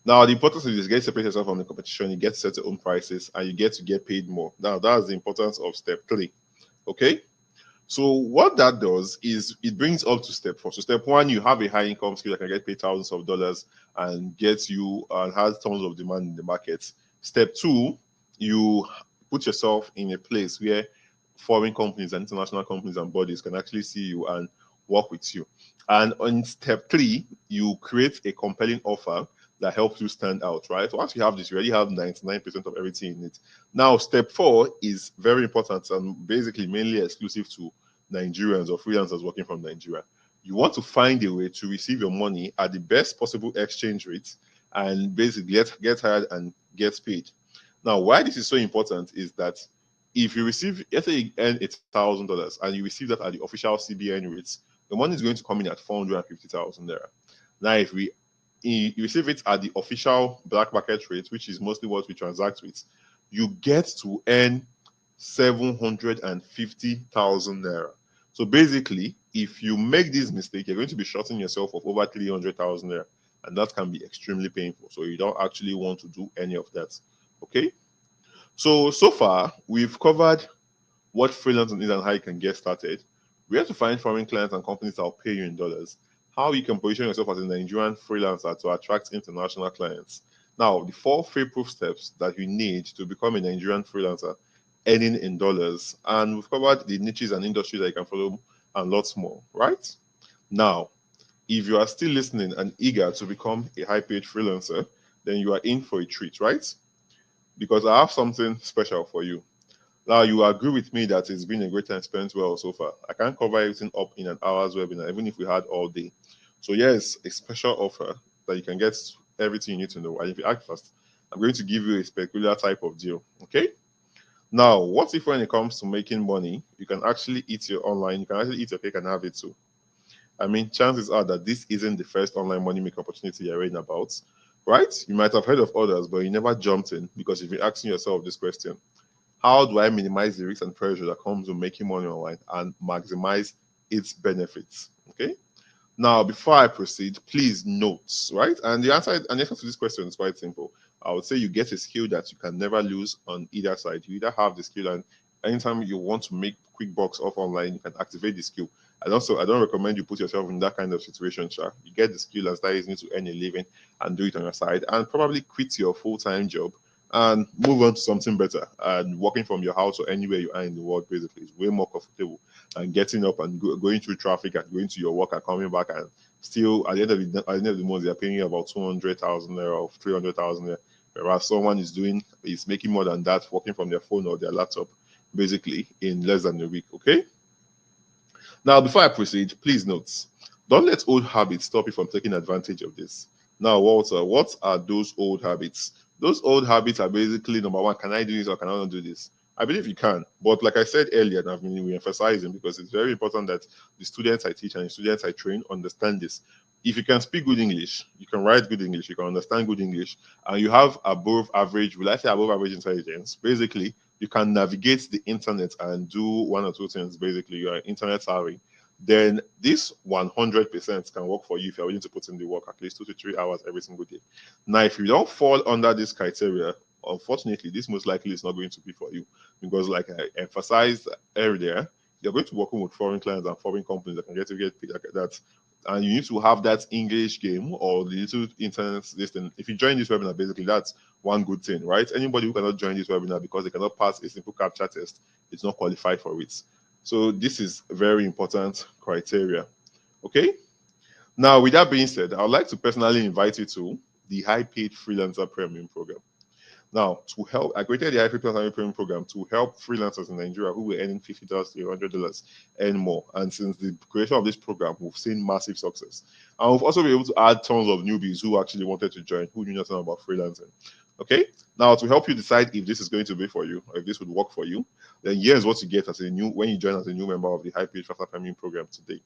Now, the importance of this: get separate yourself from the competition. You get to set your own prices, and you get paid more. Now, that's the importance of step 3. Okay. So what that does is it brings up to step 4. So step 1, you have a high income skill that can get paid thousands of dollars and gets you and has tons of demand in the market. Step 2, you put yourself in a place where foreign companies and international companies and bodies can actually see you and work with you. And on step 3, you create a compelling offer that helps you stand out, right? So once you have this, you already have 99% of everything in it. Now, step 4 is very important and basically mainly exclusive to Nigerians or freelancers working from Nigeria. You want to find a way to receive your money at the best possible exchange rate and basically get hired and get paid. Now, why this is so important is that if you receive, let's say you earn $1,000 and you receive that at the official CBN rates, the money is going to come in at 450,000 naira. Now, if you receive it at the official black market rate, which is mostly what we transact with, you get to earn 750,000 naira. So basically, if you make this mistake, you're going to be shorting yourself of over 300,000 naira, and that can be extremely painful. So you don't actually want to do any of that. Okay. So far we've covered what freelancing is and how you can get started. Where to find foreign clients and companies that will pay you in dollars. How you can position yourself as a Nigerian freelancer to attract international clients. Now, the 4 fail-proof steps that you need to become a Nigerian freelancer earning in dollars. And we've covered the niches and industries that you can follow and lots more, right? Now, if you are still listening and eager to become a high-paid freelancer, then you are in for a treat, right? Because I have something special for you. Now, you agree with me that it's been a great time spent well so far. I can't cover everything up in an hour's webinar, even if we had all day. So, yes, a special offer that you can get everything you need to know. And if you act fast, I'm going to give you a peculiar type of deal. Okay? Now, what if when it comes to making money, you can actually eat your online, you can actually eat your cake and have it too? I mean, chances are that this isn't the first online money making opportunity you're reading about, right? You might have heard of others, but you never jumped in because you've been asking yourself this question: how do I minimize the risk and pressure that comes with making money online and maximize its benefits? Okay. Now, before I proceed, please note, right? And the answer to this question is quite simple. I would say you get a skill that you can never lose on either side. You either have the skill, and anytime you want to make quick bucks off online, you can activate the skill. And also, I don't recommend you put yourself in that kind of situation, Sha. You get the skill and start using it to earn a living and do it on your side, and probably quit your full-time job and move on to something better. And working from your house or anywhere you are in the world basically is way more comfortable, and getting up and going through traffic and going to your work and coming back, and still at the end of the month they're paying you about 200,000 naira or 300,000 naira, whereas someone is making more than that working from their phone or their laptop basically in less than a week. Okay. Now, before I proceed, please note, don't let old habits stop you from taking advantage of this. Now, Walter, what are those old habits? Those old habits are basically, number one, can I do this or can I not do this? I believe you can, but like I said earlier, and I've been re-emphasizing, because it's very important that the students I teach and the students I train understand this. If you can speak good English, you can write good English, you can understand good English, and you have above average, will I say above average intelligence, basically, you can navigate the internet and do one or two things. Basically, you are internet savvy, then this 100% can work for you if you're willing to put in the work at least 2 to 3 hours every single day. Now, if you don't fall under this criteria, unfortunately, this most likely is not going to be for you, because, like I emphasized earlier, you're going to be working with foreign clients and foreign companies that can get paid like that. And you need to have that English game or the little internet system. If you join this webinar, basically, that's one good thing, right? Anybody who cannot join this webinar because they cannot pass a simple CAPTCHA test is not qualified for it. So this is very important criteria. Okay. Now, with that being said, I would like to personally invite you to the High Paid Freelancer Premium Program. Now, to help, I created the IP Plus Premium Program to help freelancers in Nigeria who were earning $50 to $100 and more. And since the creation of this program, we've seen massive success. And we've also been able to add tons of newbies who actually wanted to join, who knew nothing about freelancing. Okay, now to help you decide if this is going to be for you, or if this would work for you, then here's what you get as a new when you join as a new member of the High Paid Freelancer Premium Program today.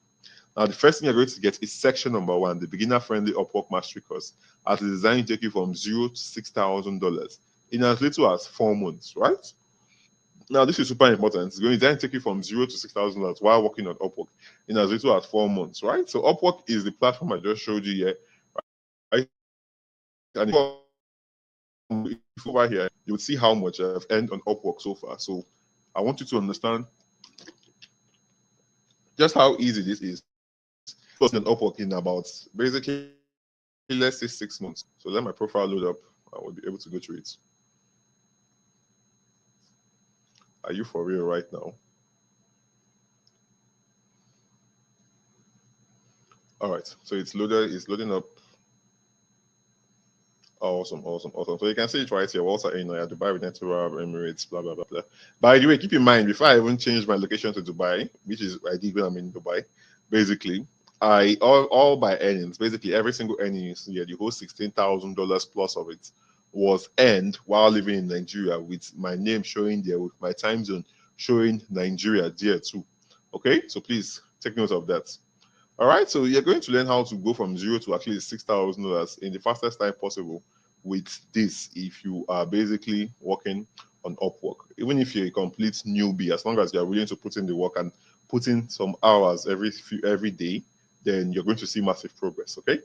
Now, the first thing you're going to get is section number 1, the beginner-friendly Upwork Mastery course, as it's designed to take you from $0 to $6,000 in as little as 4 months, right? Now, this is super important. It's going to take you from $0 to $6,000 while working on Upwork in as little as 4 months, right? So Upwork is the platform I just showed you here, right? And if over here, you would see how much I've earned on Upwork so far. So I want you to understand just how easy this is. Plus, on Upwork in about basically, let's say 6 months. So let my profile load up. I will be able to go through it. Are you for real right now? All right. So it's loaded. It's loading up. Awesome, awesome, awesome. So you can see it right here. Walter in Dubai with Network, Emirates, blah, blah, blah, blah. By the way, keep in mind, before I even change my location to Dubai, which is I did when I'm in Dubai, basically, all my earnings, basically every single earnings, yeah, the whole $16,000 plus of it was earned while living in Nigeria, with my name showing there, with my time zone showing Nigeria there too. Okay, so please take note of that. All right, so you're going to learn how to go from zero to at least $6,000 in the fastest time possible with this, if you are basically working on Upwork. Even if you're a complete newbie, as long as you're willing to put in the work and put in some hours every day, then you're going to see massive progress. Okay.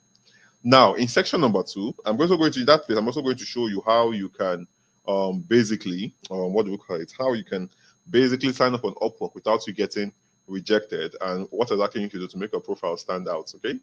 Now, in section number 2, I'm also going to that place. I'm also going to show you how you can basically what do we call it? How you can basically sign up on Upwork without you getting rejected, and what exactly you need to do to make your profile stand out. Okay.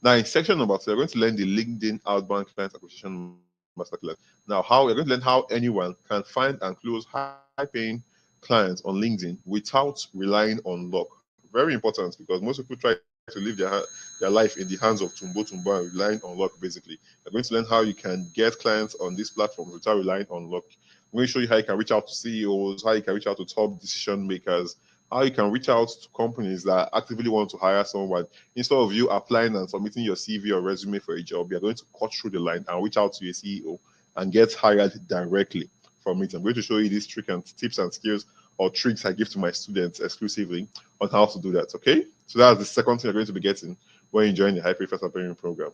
Now, in section number 2, we're going to learn the LinkedIn outbound client acquisition masterclass. Now, how we're going to learn how anyone can find and close high-paying clients on LinkedIn without relying on luck. Very important, because most people try to live their life in the hands of Tumbo and relying on luck, basically. You're going to learn how you can get clients on these platforms without relying on luck. I'm going to show you how you can reach out to CEOs, how you can reach out to top decision makers, how you can reach out to companies that actively want to hire someone. Instead of you applying and submitting your CV or resume for a job, you're going to cut through the line and reach out to a CEO and get hired directly from it. I'm going to show you these trick and tips and skills or tricks I give to my students exclusively on how to do that. Okay, so that's the second thing you're going to be getting when you join the High Pay Fast Appearing program.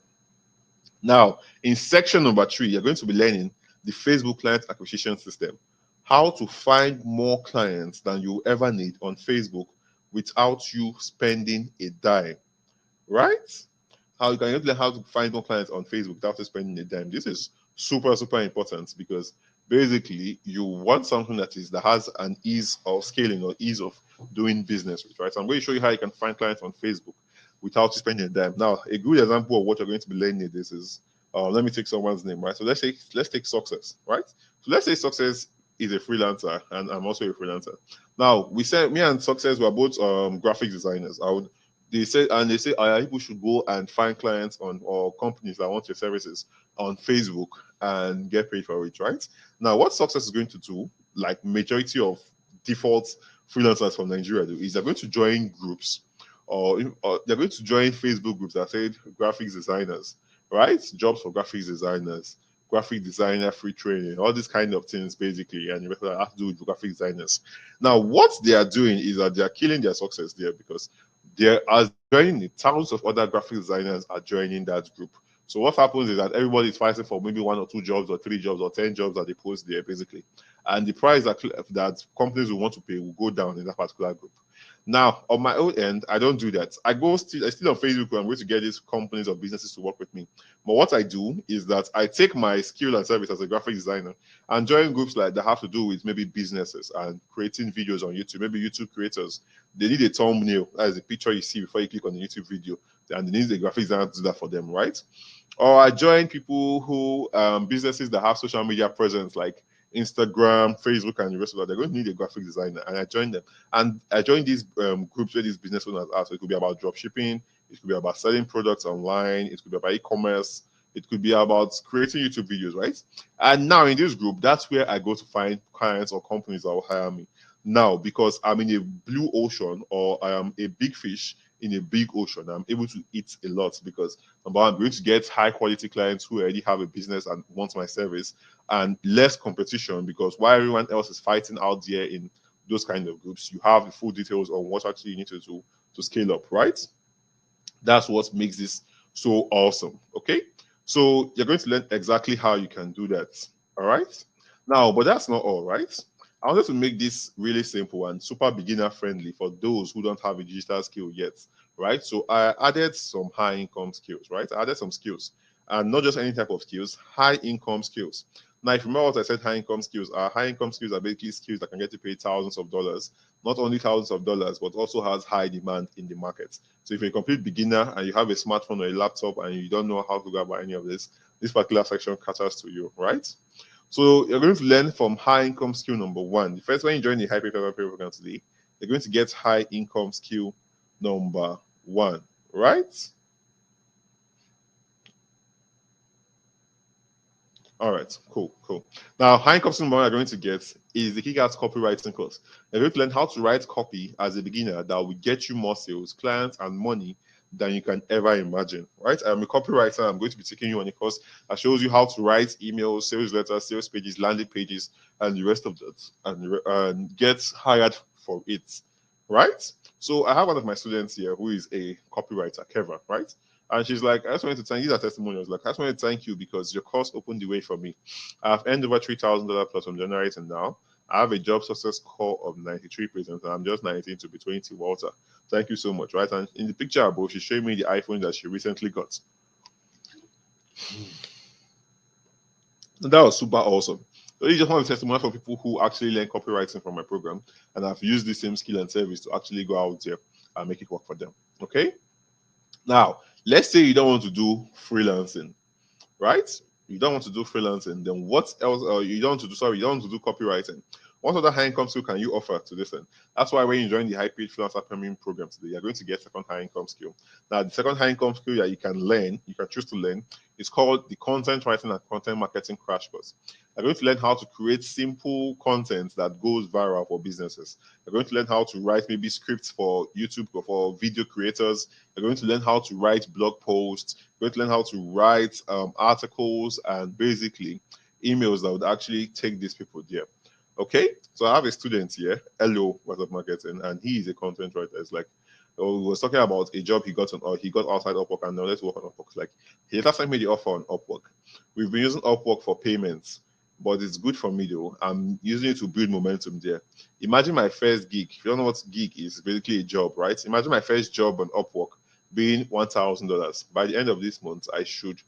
Now, in section number 3, you're going to be learning the Facebook client acquisition system, how to find more clients than you ever need on Facebook without you spending a dime, right? How you can learn how to find more clients on Facebook without spending a dime. This is super, super important, because basically you want something that has an ease of scaling or ease of doing business with, right? So I'm going to show you how you can find clients on Facebook without spending a dime. Now, a good example of what you're going to be learning this is, let me take someone's name, right? So let's take Success, right? So let's say Success is a freelancer and I'm also a freelancer. Now, we said me and Success were both graphic designers. They say people should go and find clients on, or companies that want your services on Facebook and get paid for it, right? Now, what Success is going to do, like majority of default freelancers from Nigeria do, is they're going to join groups, or they're going to join Facebook groups that say graphics designers, right? Jobs for graphics designers, graphic designer free training, all these kind of things, basically, and you have to do with graphic designers. Now, what they are doing is that they are killing their success there, because they are joining it. Thousands of other graphic designers are joining that group. So what happens is that everybody is fighting for maybe 1 or 2 jobs or 3 jobs or 10 jobs that they post there, basically. And the price that companies will want to pay will go down in that particular group. Now, on my own end, I don't do that. I still on Facebook, where I'm going to get these companies or businesses to work with me. But what I do is that I take my skill and service as a graphic designer and join groups like that have to do with maybe businesses and creating videos on YouTube. Maybe YouTube creators, they need a thumbnail, that is the picture you see before you click on the YouTube video, and they need a graphic designer to do that for them, right? Or I join people who businesses that have social media presence like Instagram, Facebook, and the rest of that. They're going to need a graphic designer, and I join them. And I join these groups where these business owners are. So it could be about drop shipping, it could be about selling products online, it could be about e-commerce, it could be about creating YouTube videos, right? And now in this group, that's where I go to find clients or companies that will hire me. Now, because I'm in a blue ocean, or I am a big fish in a big ocean, I'm able to eat a lot, because number one, I'm going to get high quality clients who already have a business and want my service, and less competition, because while everyone else is fighting out there in those kind of groups, you have the full details on what actually you need to do to scale up, right? That's what makes this so awesome. Okay, so you're going to learn exactly how you can do that. All right, now, but that's not all, right? I wanted to make this really simple and super beginner friendly for those who don't have a digital skill yet, right? So I added some high income skills, right? I added some skills, and not just any type of skills, high income skills. Now, if you remember what I said, high income skills are basically skills that can get you paid thousands of dollars, not only thousands of dollars, but also has high demand in the market. So if you're a complete beginner and you have a smartphone or a laptop and you don't know how to go about any of this particular section caters to you, right? So you're going to learn from high income skill number 1. The first, when you join the High Pay program today, you're going to get high income skill number 1, right? All right, cool, cool. Now, high income skill number 1 you're going to get is the Kick-Ass copywriting course. You're going to learn how to write copy as a beginner that will get you more sales, clients, and money than you can ever imagine, right? I'm a copywriter. I'm going to be taking you on a course that shows you how to write emails, sales letters, sales pages, landing pages, and the rest of that, and get hired for it, right? So I have one of my students here who is a copywriter, Keva, right? And she's like, I just wanted to thank you. These are testimonials. Like, I just wanted to thank you because your course opened the way for me. I've earned over $3,000 plus from January to now. I have a job success score of 93%, and I'm just 19 to be 20, Walter. Thank you so much, right? And in the picture above, she showed me the iPhone that she recently got. And that was super awesome. So you just want to testimony for people who actually learn copywriting from my program and have used the same skill and service to actually go out there and make it work for them. Okay. Now, let's say you don't want to do freelancing, right? You don't want to do freelancing, then what else? You don't want to do, sorry, you don't want to do copywriting. What other high income skill can you offer to this end? That's why when you join the high paid freelancer premium program today, you're going to get second high income skill. Now, the second high income skill that you can learn, you can choose to learn, is called the content writing and content marketing crash course. You're going to learn how to create simple content that goes viral for businesses. You're going to learn how to write maybe scripts for YouTube or for video creators. You're going to learn how to write blog posts. You're going to learn how to write articles and basically emails that would actually take these people there. Okay, so I have a student here, Hello, WhatsApp Marketing, and he is a content writer. It's like, he was talking about a job he got on, or he got outside Upwork, and now let's work on Upwork. Like, he later sent me the offer on Upwork. We've been using Upwork for payments, but it's good for me though. I'm using it to build momentum there. Imagine my first gig. If you don't know what gig is, basically a job, right? Imagine my first job on Upwork being $1,000. By the end of this month, I should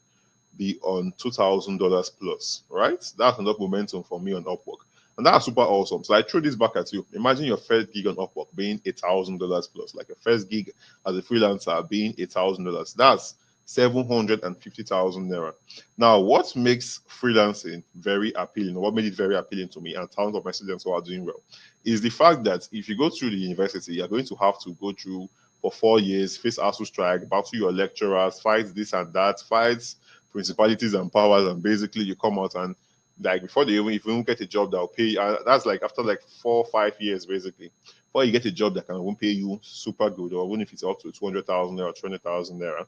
be on $2,000 plus, right? That's enough momentum for me on Upwork. And that's super awesome. So I throw this back at you. Imagine your first gig on Upwork being $1,000 plus, like your first gig as a freelancer being $1,000. That's 750,000 naira. Now, what makes freelancing very appealing, or what made it very appealing to me and thousands of my students who are doing well, is the fact that if you go through the university, you're going to have to go through for 4 years, face ASU strike, battle your lecturers, fight this and that, fight principalities and powers, and basically you come out and like before they even if you don't get a job that will pay you, that's like after like 4 or 5 years basically, before you get a job that can won't pay you super good, or even if it's up to 200,000 naira or 20,000 naira,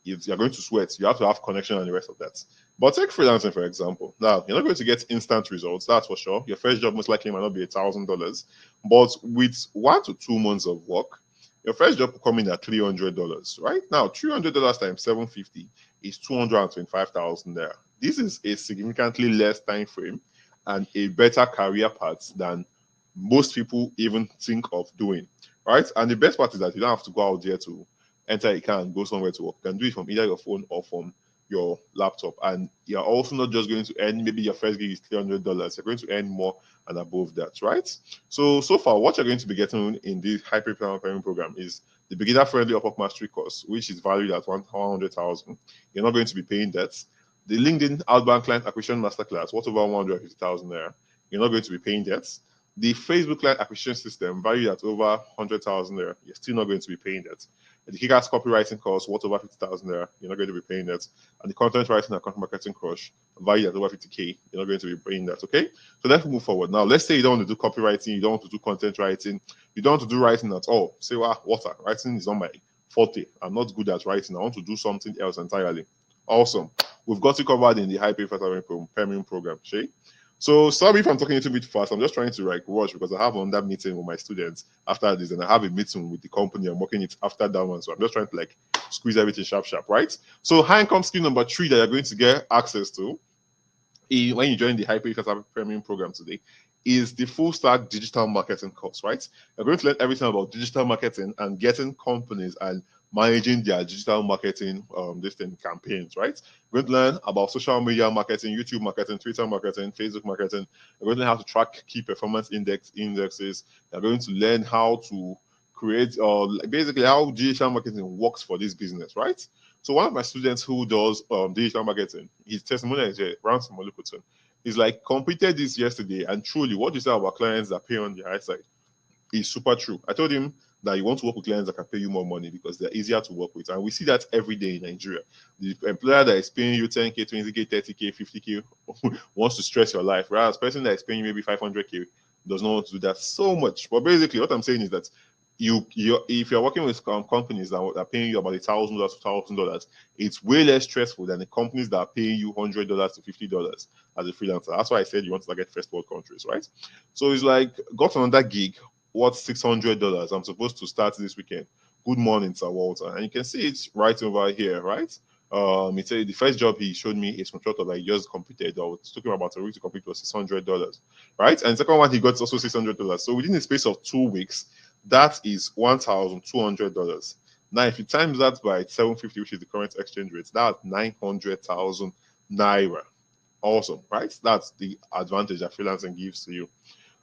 you're going to sweat. You have to have connection and the rest of that. But take freelancing for example. Now you're not going to get instant results, that's for sure. Your first job most likely might not be $1,000, but with 1 to 2 months of work, your first job will come in at $300. Right now, $300 times 750 is 225,000 there. This is a significantly less time frame and a better career path than most people even think of doing. Right? And the best part is that you don't have to go out there to enter a car and go somewhere to work. You can do it from either your phone or from your laptop. And you're also not just going to earn, maybe your first gig is $300. You're going to earn more and above that, right? So far, what you're going to be getting in the hybrid payment program is the beginner-friendly Upwork Mastery course, which is valued at 100,000. You're not going to be paying that. The LinkedIn Outbound Client Acquisition Masterclass, worth over 150,000 there. You're not going to be paying that. The Facebook Client Acquisition System, valued at over 100,000 there. You're still not going to be paying that. The Kick-Ass Copywriting course, worth over 50,000 there. You're not going to be paying that. And the Content Writing and Content Marketing course, valued at over 50K. You're not going to be paying that, okay? So let's move forward. Now, let's say you don't want to do copywriting, you don't want to do content writing, you don't want to do writing at all. Say, well, water, writing is not my forte. I'm not good at writing. I want to do something else entirely. Awesome. We've got you covered in the high pay premium program, Shay. So sorry if I'm talking a little bit fast. I'm just trying to like rush because I have another meeting with my students after this, and I have a meeting with the company I'm working it after that one. So I'm just trying to like squeeze everything sharp, right? So high income skill number 3 that you're going to get access to when you join the high pay premium program today is the full stack digital marketing course, right? You're going to learn everything about digital marketing and getting companies and managing their digital marketing campaigns, right? You're going to learn about social media marketing, YouTube marketing, Twitter marketing, Facebook marketing. You're going to learn how to track key performance indexes. You're going to learn how to create basically how digital marketing works for this business, right? So one of my students who does digital marketing, his testimonial is Ransom Olukuton. He's like completed this yesterday, and truly, what you say about clients that pay on the high side is super true. I told him that you want to work with clients that can pay you more money because they're easier to work with, and we see that every day in Nigeria. The employer that is paying you 10K, 20K, 30K, 50K wants to stress your life, whereas the person that is paying you maybe 500K does not want to do that so much. But basically, what I'm saying is that if you're working with companies that are paying you about $1,000 to $2,000, it's way less stressful than the companies that are paying you $100 to $50 as a freelancer. That's why I said you want to target first world countries, right? So it's like, got another gig, what's $600? I'm supposed to start this weekend. Good morning, Sir Walter. And you can see it's right over here, right? He said the first job he showed me is contractor that he just completed, or was talking about a week to complete, was $600, right? And the second one he got also $600. So within the space of 2 weeks, that is $1,200. Now, if you times that by 750, which is the current exchange rate, that's 900,000 naira. Awesome, right? That's the advantage that freelancing gives to you.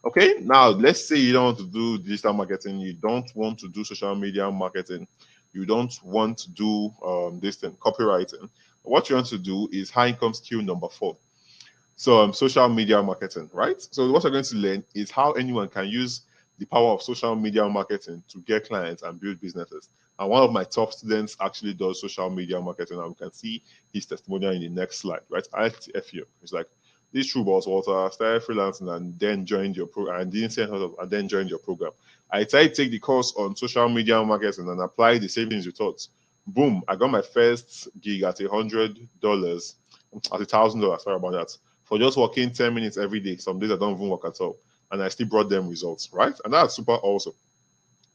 Okay, now let's say you don't want to do digital marketing, you don't want to do social media marketing, you don't want to do this thing, copywriting. What you want to do is high income skill number 4. So social media marketing, right? So what you're going to learn is how anyone can use the power of social media marketing to get clients and build businesses. And one of my top students actually does social media marketing, and we can see his testimonial in the next slide, right? IFTFU. It's like, this true boss Walter started freelancing and then joined your program, and didn't say and then joined your program. I tried to take the course on social media marketing and apply the same things you taught. Boom! I got my first gig at $100, at $1,000. Sorry about that, for just working 10 minutes every day. Some days I don't even work at all, and I still brought them results, right? And that's super awesome.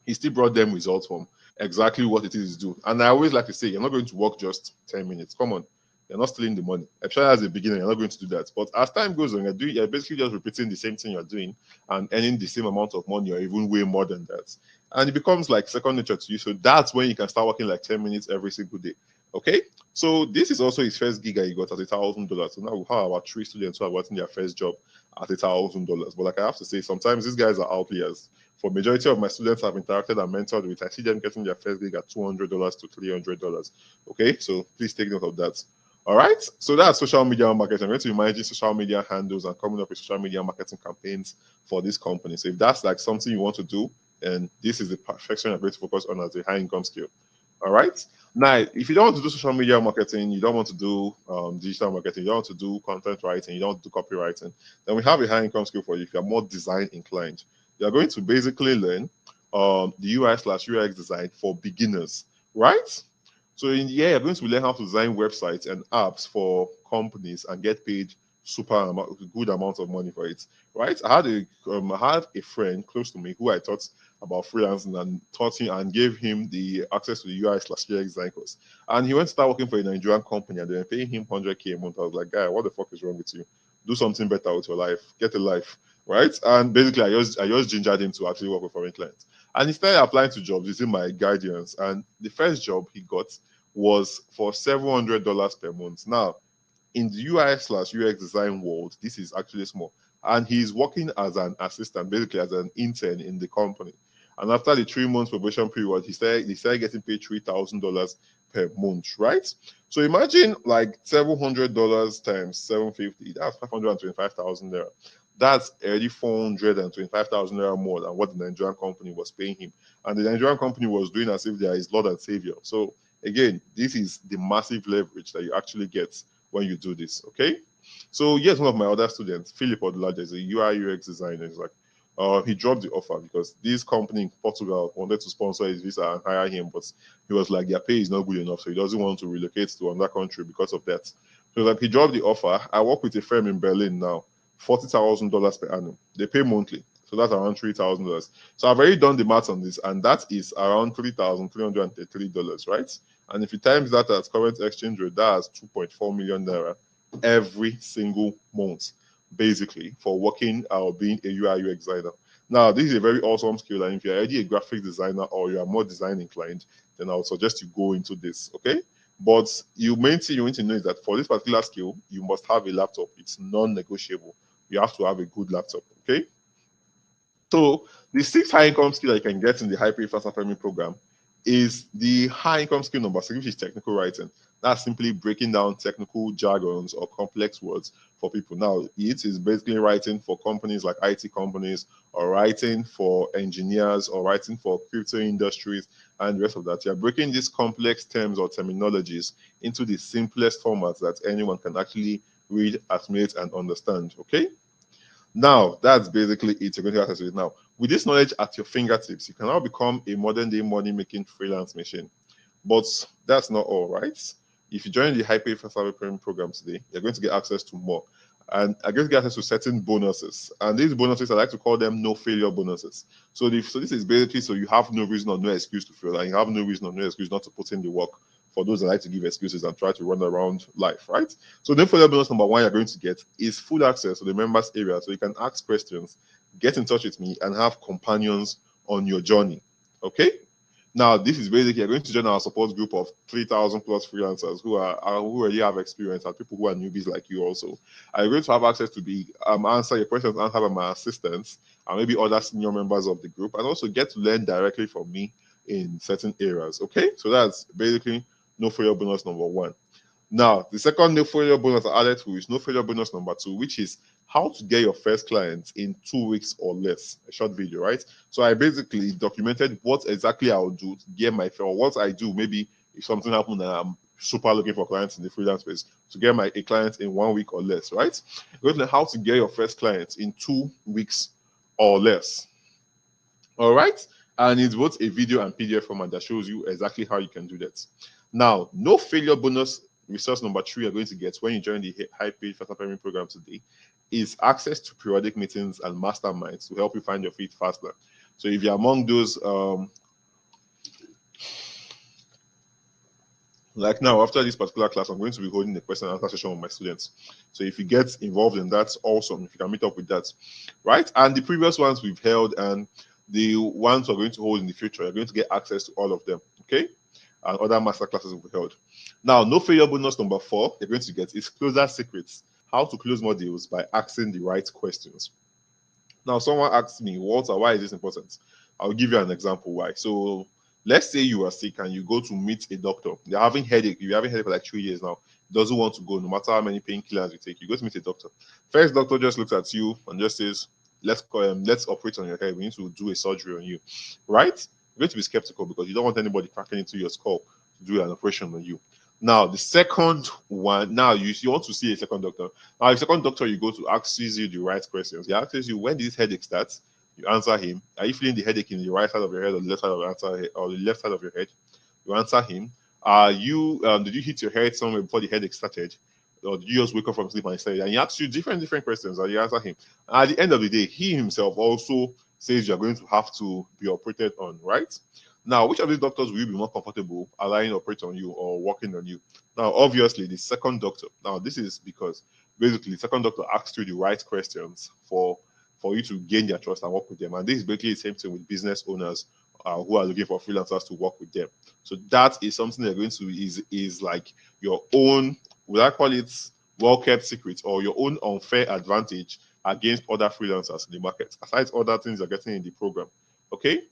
He still brought them results from exactly what it is to do. And I always like to say, you're not going to work just 10 minutes. Come on. You're not stealing the money. Especially as a beginner, you're not going to do that. But as time goes on, you're basically just repeating the same thing you're doing and earning the same amount of money or even way more than that. And it becomes like second nature to you. So that's when you can start working like 10 minutes every single day. Okay? So this is also his first gig that he got at $1,000. So now we have about 3 students who are getting their first job at $1,000. But like I have to say, sometimes these guys are outliers. For majority of my students I've interacted and mentored with, I see them getting their first gig at $200 to $300. Okay, so please take note of that. All right, so that's social media marketing. I'm going to be managing social media handles and coming up with social media marketing campaigns for this company. So if that's like something you want to do, then this is the perfection you're going to focus on as a high income skill. All right. Now, if you don't want to do social media marketing, you don't want to do digital marketing, you don't want to do content writing, you don't want to do copywriting, then we have a high income skill for you if you're more design inclined. You're going to basically learn the UI/UX design for beginners, right? So in the year, you're going to learn how to design websites and apps for companies and get paid good amount of money for it, right? I had a friend close to me who I taught about freelancing and taught him and gave him the access to the UI/UX design course. And he went to start working for a Nigerian company and they were paying him 100K a month. I was like, guy, what the fuck is wrong with you? Do something better with your life. Get a life, right? And basically, I just gingered him to actually work with foreign clients. And he started applying to jobs using my guidance. And the first job he got was for $700 per month. Now, in the UI/UX design world, this is actually small. And he's working as an assistant, basically as an intern in the company. And after the 3 months probation period, he started getting paid $3,000 per month, right? So imagine like $700 times 750, that's 525,000 naira. That's already 425,000 naira more than what the Nigerian company was paying him. And the Nigerian company was doing as if they are his Lord and Savior. So again, this is the massive leverage that you actually get when you do this. Okay. So yes, one of my other students, Philip Odulaja, is a UI UX designer. He's like, he dropped the offer because this company in Portugal wanted to sponsor his visa and hire him, but he was like, their pay is not good enough, so he doesn't want to relocate to another country because of that. So like he dropped the offer. I work with a firm in Berlin now, $40,000 per annum. They pay monthly. So that's around $3,000. So I've already done the math on this, and that is around $3,333, right? And if you times that at current exchange rate, that's 2.4 million naira every single month, basically, for working or being a UI UX designer. Now, this is a very awesome skill, and if you're already a graphic designer or you are more design inclined, then I would suggest you go into this, okay? But you main thing you need to know is that for this particular skill, you must have a laptop. It's non-negotiable. You have to have a good laptop, okay? So the 6 high income skill that you can get in the High Pay Fast Academy program is the high income skill number 6, which is technical writing. That's simply breaking down technical jargons or complex words for people. Now, it is basically writing for companies like IT companies, or writing for engineers, or writing for crypto industries, and the rest of that. You're breaking these complex terms or terminologies into the simplest formats that anyone can actually read, assimilate, and understand. Okay. Now, that's basically it. You're going to access it now. With this knowledge at your fingertips, you can now become a modern day money making freelance machine. But that's not all, right? If you join the High Pay for Salary Premium program today, you're going to get access to more. And I'm going to get access to certain bonuses. And these bonuses, I like to call them no failure bonuses. So this is basically so you have no reason or no excuse to fail, and you have no reason or no excuse not to put in the work for those that like to give excuses and try to run around life, right? So no failure bonus number one you're going to get is full access to the members area. So you can ask questions, get in touch with me, and have companions on your journey. Okay? Now, this is basically you're going to join our support group of 3,000 plus freelancers who already have experience and people who are newbies like you also. Are going to have access to be answer your questions answered by my assistants and maybe other senior members of the group, and also get to learn directly from me in certain areas. Okay, so that's basically no failure bonus number one. Now, the second no failure bonus I added to is no failure bonus number two, which is how to get your first client in 2 weeks or less. A short video, right? So I basically documented what exactly I would do to get my or what I do. Maybe if something happened and I'm super looking for clients in the freelance space to get a client in 1 week or less, right? We're going to learn how to get your first client in 2 weeks or less. All right, and it's both a video and PDF format that shows you exactly how you can do that. Now, no failure bonus resource number three you're going to get when you join the High Paid Faster Payment program today is access to periodic meetings and masterminds to help you find your feet faster. So if you're among those, like now, after this particular class, I'm going to be holding a question and answer session with my students. So if you get involved in that, awesome. If you can meet up with that, right? And the previous ones we've held and the ones we're going to hold in the future, you're going to get access to all of them, okay? And other master classes we've held. Now, no failure bonus number four you're going to get is closer secrets. How to close more deals by asking the right questions. Now, someone asked me, Walter, why is this important? I'll give you an example why. So let's say you are sick and you go to meet a doctor. You're having headache. You're having headache for like 3 years now. Doesn't want to go, no matter how many painkillers you take. You go to meet a doctor. First doctor just looks at you and just says, let's operate on your head. We need to do a surgery on you, right? You're going to be skeptical because you don't want anybody cracking into your skull to do an operation on you. Now, the second one, now you want to see a second doctor. Now, the second doctor you go to asks you the right questions. He asks you, when did this headache start? You answer him. Are you feeling the headache in the right side of your head or the left side of your head? You answer him. Did you hit your head somewhere before the headache started? Or did you just wake up from sleep and say? And he asks you different questions, and you answer him. And at the end of the day, he himself also says you're going to have to be operated on, right? Now, which of these doctors will you be more comfortable allowing to operate on you or working on you? Now, obviously, the second doctor. Now, this is because basically the second doctor asks you the right questions for you to gain their trust and work with them. And this is basically the same thing with business owners who are looking for freelancers to work with them. So that is something they're going to is like your own, would I call it well-kept secret or your own unfair advantage against other freelancers in the market, aside other things you're getting in the program. Okay,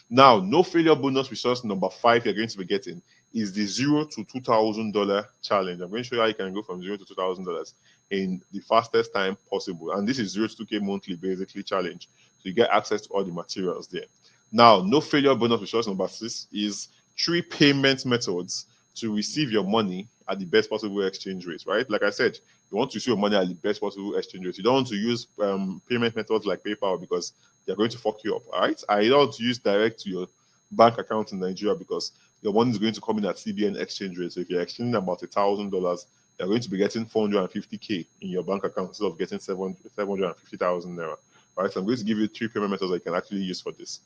now no failure bonus resource number five you're going to be getting is the $0 to $2,000 challenge. I'm going to show you how you can go from $0 to $2,000 in the fastest time possible. And this is 0 to 2K monthly basically challenge. So you get access to all the materials there. Now, no failure bonus resource number six is 3 payment methods to receive your money at the best possible exchange rate, right? Like I said, you want to receive your money at the best possible exchange rate. You don't want to use payment methods like PayPal because they're going to fuck you up, all right? I don't want to use direct to your bank account in Nigeria because your money is going to come in at CBN exchange rate. So if you're exchanging about $1,000, you're going to be getting 450K in your bank account instead of getting 750,000 naira. Right? So I'm going to give you 3 payment methods that you can actually use for this.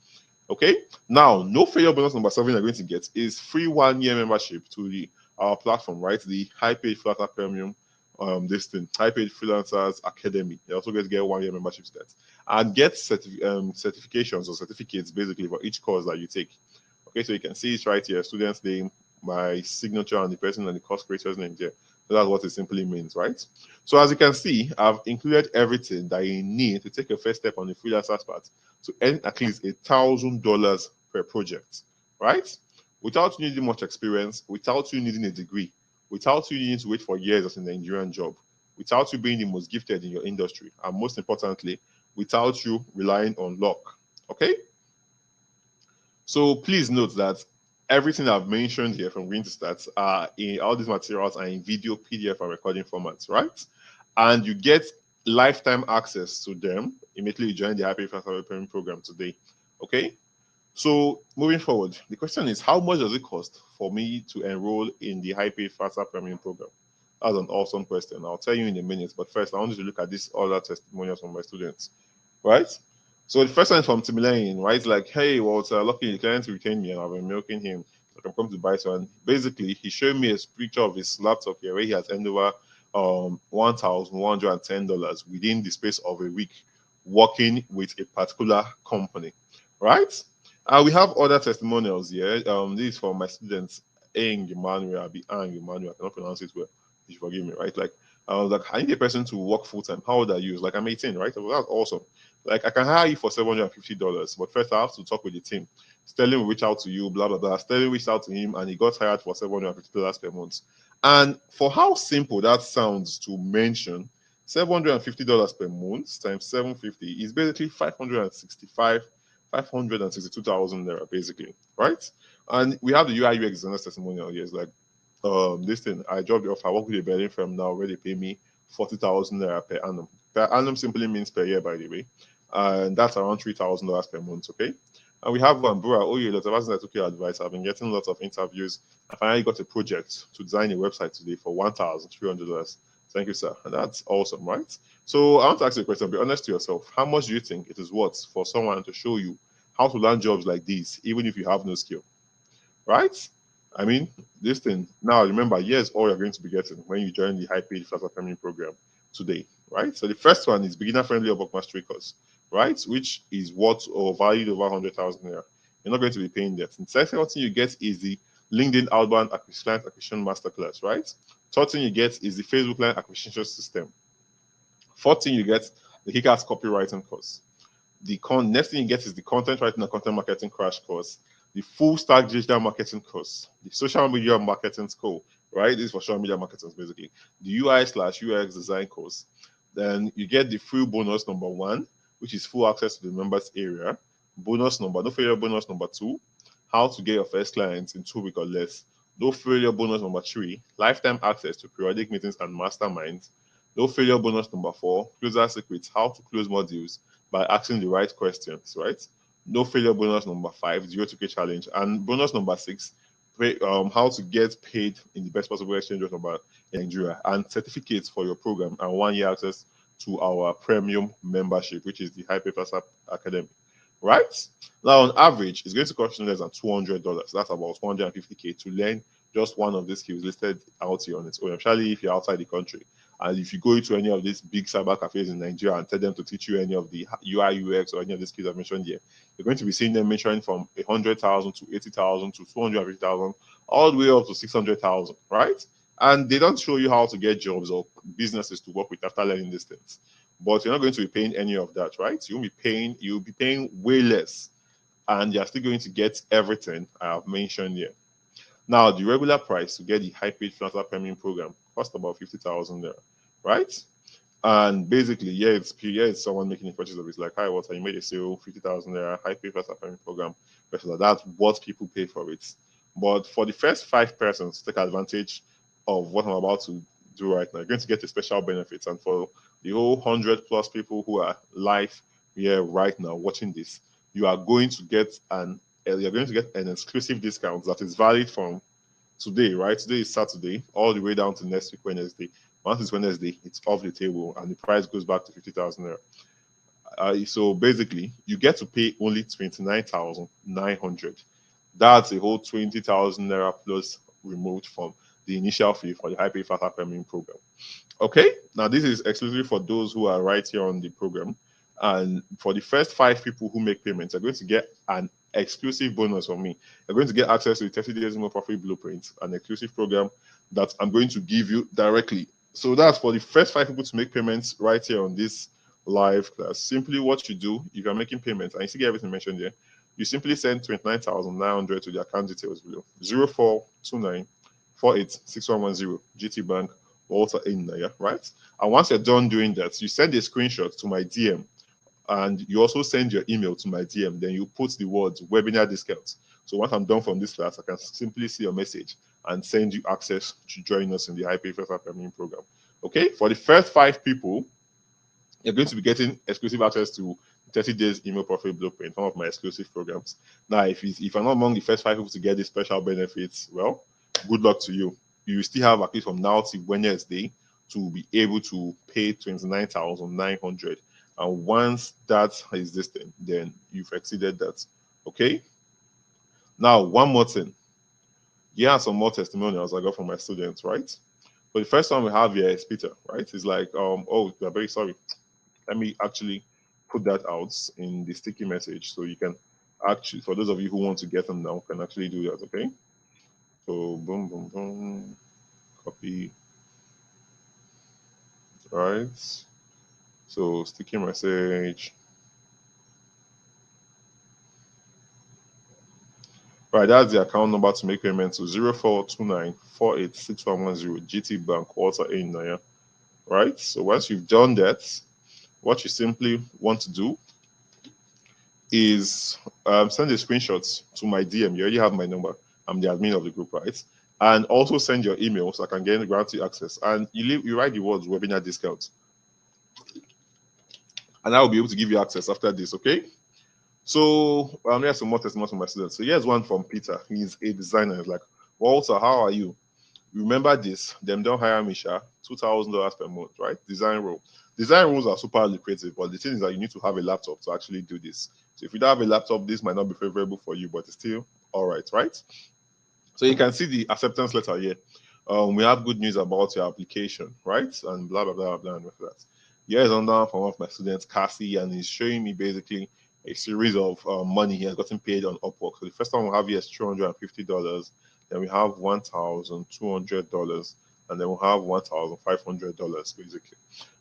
Okay. Now, no failure bonus number 7 you're going to get is free 1-year membership to our platform, right? The High Paid Freelancer Premium, High Paid Freelancers Academy. You also get 1-year membership to that and get certifications or certificates basically for each course that you take. Okay, so you can see it right here: student's name, my signature, and the person and the course creator's name there. So that's what it simply means, right? So as you can see, I've included everything that you need to take your first step on the freelancer's path to earn at least $1,000 per project, right? Without you needing much experience, without you needing a degree, without you needing to wait for years as a Nigerian job, without you being the most gifted in your industry, and most importantly, without you relying on luck, okay? So please note that everything I've mentioned here from Green to Start are in all these materials are in video, PDF, and recording formats, right? And you get lifetime access to them immediately you join the High Pay Faster Payment Program today. Okay. So moving forward, the question is, how much does it cost for me to enroll in the High Pay Faster Premium Program? That's an awesome question. I'll tell you in a minute. But first, I want you to look at these other testimonials from my students, right? So the first one is from Timilayan, right? Like, hey, Walter, lucky the client retained me and I've been milking him. Like, I'm coming to buy one. Basically, he showed me a picture of his laptop here where he has earned over $1,110 within the space of a week working with a particular company, right? We have other testimonials here. This is from my students, Eng Emmanuel, Emmanuel. I cannot pronounce it well. You forgive me, right? Like, I was like, I need a person to work full time. How old are you? Like, I'm 18, right? Well, that's awesome. Like, I can hire you for $750, but first I have to talk with the team. Sterling will reach out to you, blah blah blah. Sterling reached out to him, and he got hired for $750 per month. And for how simple that sounds to mention, $750 per month times 750 is basically 562,000 naira, basically, right? And we have the UI UX designer testimonial here. It's like, this thing, I dropped the offer. I work with a Berlin firm now where they pay me 40,000 naira per annum. Per annum simply means per year, by the way, and that's around $3,000 per month. Okay. And we have one, bro. Oh, yeah, lots of us that took your advice. I've been getting lots of interviews. I finally got a project to design a website today for $1,300. Thank you, sir. And that's awesome, right? So I want to ask you a question. Be honest to yourself. How much do you think it is worth for someone to show you how to land jobs like these, even if you have no skill, right? I mean, this thing now. Remember, here's all you're going to be getting when you join the High Paid Faster Premium Program today, right? So the first one is beginner friendly or work mastery course, right? Which is worth or valued over 100,000 naira. You're not going to be paying that. And second thing you get is the LinkedIn outbound client acquisition masterclass, right? Third thing you get is the Facebook client acquisition system. Fourth thing you get the Kick-Ass copywriting course. The next thing you get is the content writing and content marketing crash course, the full stack digital marketing course, the social media marketing school, right? This is for social media marketing basically. The UI/UX design course. Then you get the free bonus number 1, which is full access to the members area. No failure bonus number 2, how to get your first clients in 2 weeks or less. No failure bonus number 3, lifetime access to periodic meetings and masterminds. No failure bonus number 4, closer secrets, how to close more deals by asking the right questions, right? No failure bonus number 5, 0 to K challenge. And bonus number 6, how to get paid in the best possible exchange rate number in Nigeria, and certificates for your program, and 1 year access to our premium membership, which is the High Papers Academy, right? Now, on average, it's going to cost you less than $200. That's about 150K to learn just one of these skills listed out here on its own, especially if you're outside the country. And if you go into any of these big cyber cafes in Nigeria and tell them to teach you any of the UI, UX, or any of the skills I've mentioned here, you're going to be seeing them mentioning from 100,000 to 80,000 to 250,000, all the way up to 600,000, right? And they don't show you how to get jobs or businesses to work with after learning these things. But you're not going to be paying any of that, right? You'll be paying way less, and you're still going to get everything I have mentioned here. Now, the regular price to get the high paid freelancer premium program costs about 50,000 there, right? And basically, it's someone making a purchase of it. It's like, hi, Walter, you made a sale, 50,000 there, high paid freelancer premium program. That's what people pay for it. But for the first 5 persons to take advantage of what I'm about to do right now, you're going to get a special benefit. And for the whole 100 plus people who are live here right now watching this, you are going to get an exclusive discount that is valid from today, right? Today is Saturday, all the way down to next week, Wednesday. Once it's Wednesday, it's off the table and the price goes back to 50,000 naira. So basically, you get to pay only 29,900. That's a whole 20,000 naira plus removed from the initial fee for the High Pay Faster Premium program. Okay, now this is exclusively for those who are right here on the program. And for the first 5 people who make payments, are going to get an exclusive bonus from me. You're going to get access to the 30 days more profit blueprint, an exclusive program that I'm going to give you directly. So that's for the first 5 people to make payments right here on this live class. Simply what you do, if you're making payments, and you see everything mentioned here, you simply send 29,900 to the account details below. 0429 486110 GT Bank Walter in there, right? And once you're done doing that, you send a screenshot to my DM, and you also send your email to my DM. Then you put the words webinar discount. So once I'm done from this class, I can simply see your message and send you access to join us in the High Pay Faster Premium program. Okay, for the first 5 people, you're going to be getting exclusive access to 30 days email profit blueprint, one of my exclusive programs. Now, if you're not among the first 5 people to get these special benefits, well, good luck to you. You still have at least from now to Wednesday to be able to pay 29,900. And once that is this thing, then you've exceeded that. Okay. Now, one more thing. Yeah, some more testimonials I got from my students, right? But the first one we have here is Peter, right? It's like, oh, we're very sorry. Let me actually put that out in the sticky message so you can actually, for those of you who want to get them now, can actually do that, okay? So boom, boom, boom, copy, right? So sticky message. Right, that's the account number to make payment to 0429486110 GT Bank, Walter A. Naya. Right? So once you've done that, what you simply want to do is send a screenshot to my DM. You already have my number. I'm the admin of the group, right? And also send your email so I can grant you access. And you write the words webinar discount. And I will be able to give you access after this, okay? So here's some more testimonies from my students. So here's one from Peter. He's a designer. He's like, Walter, how are you? Remember this, them don't hire me, sha, $2,000 per month, right? Design role. Design roles are super lucrative, but the thing is that you need to have a laptop to actually do this. So if you don't have a laptop, this might not be favorable for you, but it's still all right, right? So you can see the acceptance letter here. We have good news about your application, right? And blah, blah, blah, blah, and that. Here is another from one of my students, Cassie, and he's showing me basically a series of money he has gotten paid on Upwork. So the first one we have here is $250. Then we have $1,200, and then we'll have $1,500 basically.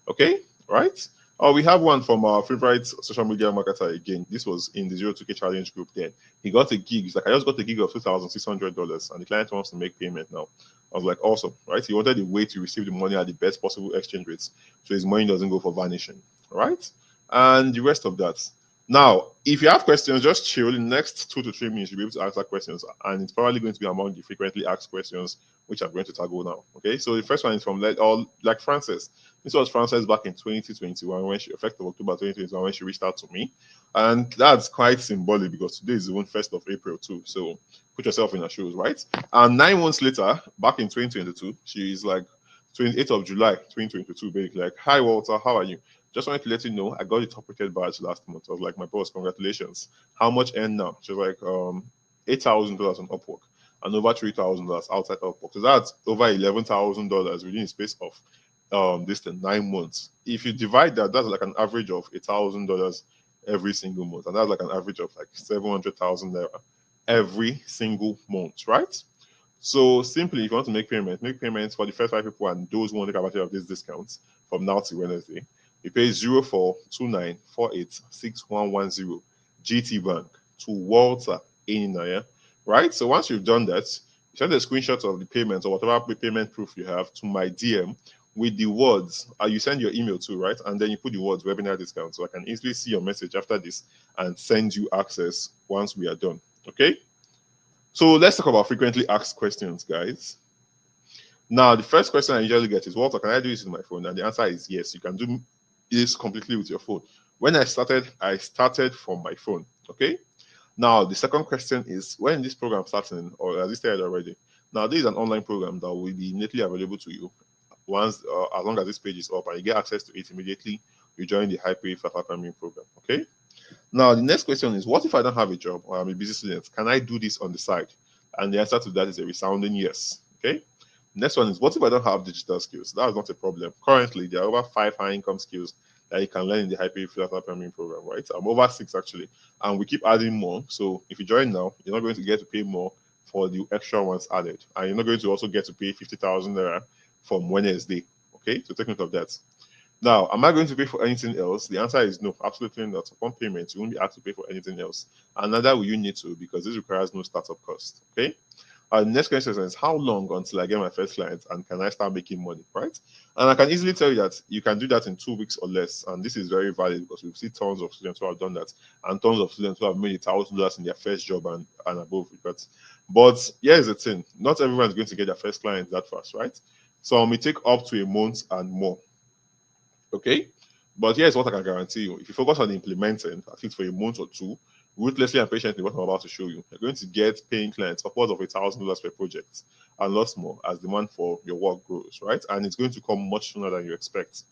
Okay, right? Oh, we have one from our favorite social media marketer again. This was in the 02K challenge group. Then he got a gig. He's like, I just got a gig of $2,600, and the client wants to make payment now. I was like, awesome, right? He wanted a way to receive the money at the best possible exchange rates, so his money doesn't go for vanishing, right? And the rest of that. Now, if you have questions, just chill. In the next 2 to 3 minutes, you'll be able to answer questions, and it's probably going to be among the frequently asked questions, which I'm going to tackle now. Okay, so the first one is from like Frances. This was Frances back in 2021, when she, effective October 2021, when she reached out to me, and that's quite symbolic because today is the 1st of April too. So put yourself in her shoes, right? And 9 months later, back in 2022, she's like 28th of July 2022, basically like, hi Walter, how are you? Just wanted to let you know I got the top rated badge last month. I was like, my boss, congratulations. How much earn now? She was like, $8,000 on Upwork and over $3,000 outside Upwork. So that's over $11,000 within the space of this 9 months. If you divide that, that's like an average of $1,000 every single month, and that's like an average of like 700,000 naira every single month, right? So simply, if you want to make payments for the first 5 people and those who want to take advantage of these discounts from now to Wednesday. You pay 0429486110 GT Bank to Walter Eninaya, right? So once you've done that, you send a screenshot of the payment or whatever payment proof you have to my DM with the words. You send your email too, right? And then you put the words webinar discount, so I can easily see your message after this and send you access once we are done. Okay. So let's talk about frequently asked questions, guys. Now, the first question I usually get is, Walter, can I do this with my phone? And the answer is yes, you can do this completely with your phone. When I started from my phone, okay? Now, the second question is, when this program starting, or has it started already? Now, this is an online program that will be immediately available to you once, as long as this page is up and you get access to it immediately, you join the high-pay Fafa Premium program, okay? Now, the next question is, what if I don't have a job or I'm a busy student? Can I do this on the side? And the answer to that is a resounding yes, okay? Next one is, what if I don't have digital skills? That is not a problem. Currently, there are over 5 high income skills that you can learn in the high-pay Fafa Premium program, right? I'm over 6 actually, and we keep adding more. So if you join now, you're not going to get to pay more for the extra ones added, and you're not going to also get to pay 50,000 naira from Wednesday. Okay, so take note of that. Now, am I going to pay for anything else? The answer is no, absolutely not. Upon payment, you won't be asked to pay for anything else, and neither will you need to, because this requires no startup cost. Okay. The next question is, how long until I get my first client and can I start making money, right? And I can easily tell you that you can do that in 2 weeks or less. And this is very valid because we've seen tons of students who have done that and tons of students who have made $1,000 in their first job and above. But here's the thing, not everyone is going to get their first client that fast, right? So it may take up to a month and more. Okay. But here's what I can guarantee you. If you focus on implementing, at least for a month or two, ruthlessly and patiently, what I'm about to show you, you're going to get paying clients upwards of $1,000 per project and lots more as demand for your work grows, right? And it's going to come much sooner than you expect.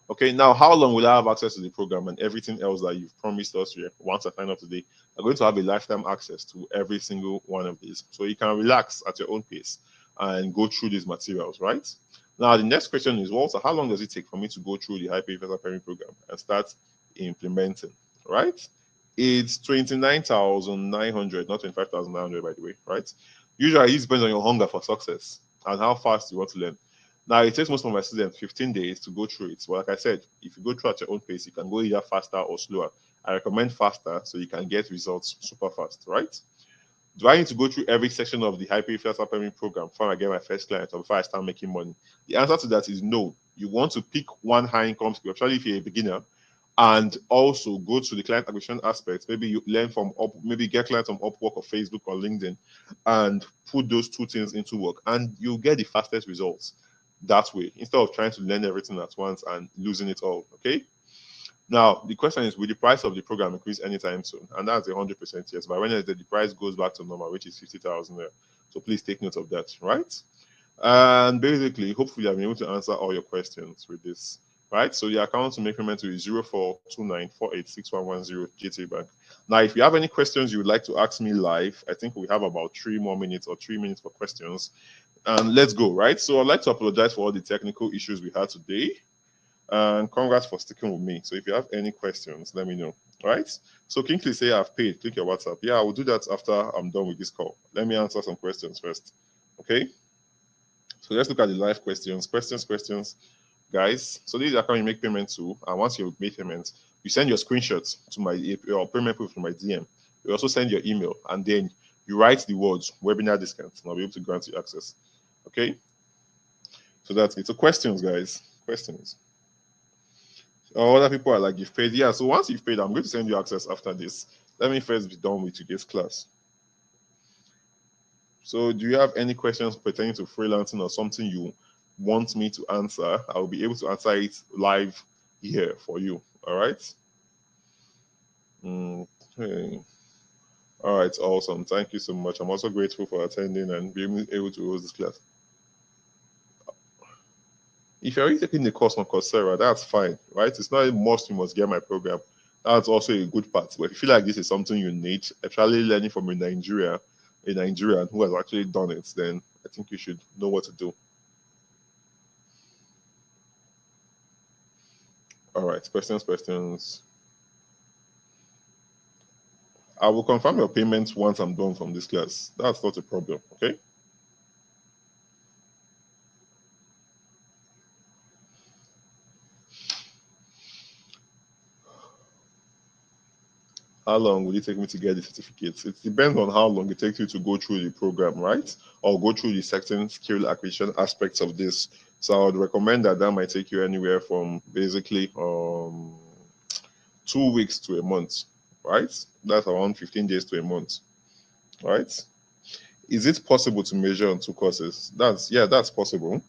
Okay, now how long will I have access to the program and everything else that you've promised us here once I sign up today? I'm going to have a lifetime access to every single one of these. So you can relax at your own pace and go through these materials, right? Now, the next question is, Walter, how long does it take for me to go through the hyper pairing program and start implementing, right? It's 29,900, not 25,900, by the way, right? Usually, it depends on your hunger for success and how fast you want to learn. Now, it takes most of my students 15 days to go through it. But like I said, if you go through at your own pace, you can go either faster or slower. I recommend faster so you can get results super fast, right? Do I need to go through every section of the hyper payment program before I get my first client or before I start making money? The answer to that is no. You want to pick one high income skill, especially if you're a beginner, and also go to the client acquisition aspect. Maybe you learn from maybe get clients from Upwork or Facebook or LinkedIn, and put those two things into work, and you'll get the fastest results that way instead of trying to learn everything at once and losing it all. Okay. Now the question is, will the price of the program increase anytime soon? And that's 100% yes. But when the price goes back to normal, which is 50,000 there, so please take note of that, right? And basically, hopefully, I'm able to answer all your questions with this, right? So the account to make payment to is 0429486110 GT Bank. Now, if you have any questions you would like to ask me live, I think we have about 3 more minutes or 3 minutes for questions. And let's go, right? So I'd like to apologize for all the technical issues we had today. And congrats for sticking with me. So if you have any questions, let me know, right? So Kingsley say I've paid. Click your WhatsApp. Yeah, I will do that after I'm done with this call. Let me answer some questions first, okay? So let's look at the live questions. Questions, guys. So this is the account you make payment to, and once you make payment, you send your screenshots to your payment proof to my DM. You also send your email, and then you write the words webinar discount, and I'll be able to grant you access. Okay. So that's it. So questions, guys. Questions. Other people are like, you've paid. Yeah. So once you've paid, I'm going to send you access after this. Let me first be done with today's class. So do you have any questions pertaining to freelancing or something you want me to answer? I'll be able to answer it live here for you. All right. Okay. All right. Awesome. Thank you so much. I'm also grateful for attending and being able to host this class. If you're already taking the course on Coursera, that's fine, right? It's not a must you must get my program. That's also a good part. But if you feel like this is something you need, actually learning from a Nigerian who has actually done it, then I think you should know what to do. All right, questions. I will confirm your payment once I'm done from this class. That's not a problem, okay? How long will it take me to get the certificates? It depends on how long it takes you to go through the program, right? Or go through the certain skill acquisition aspects of this. So I would recommend that might take you anywhere from basically 2 weeks to a month, right? That's around 15 days to a month, right? Is it possible to measure on 2 courses? That's possible.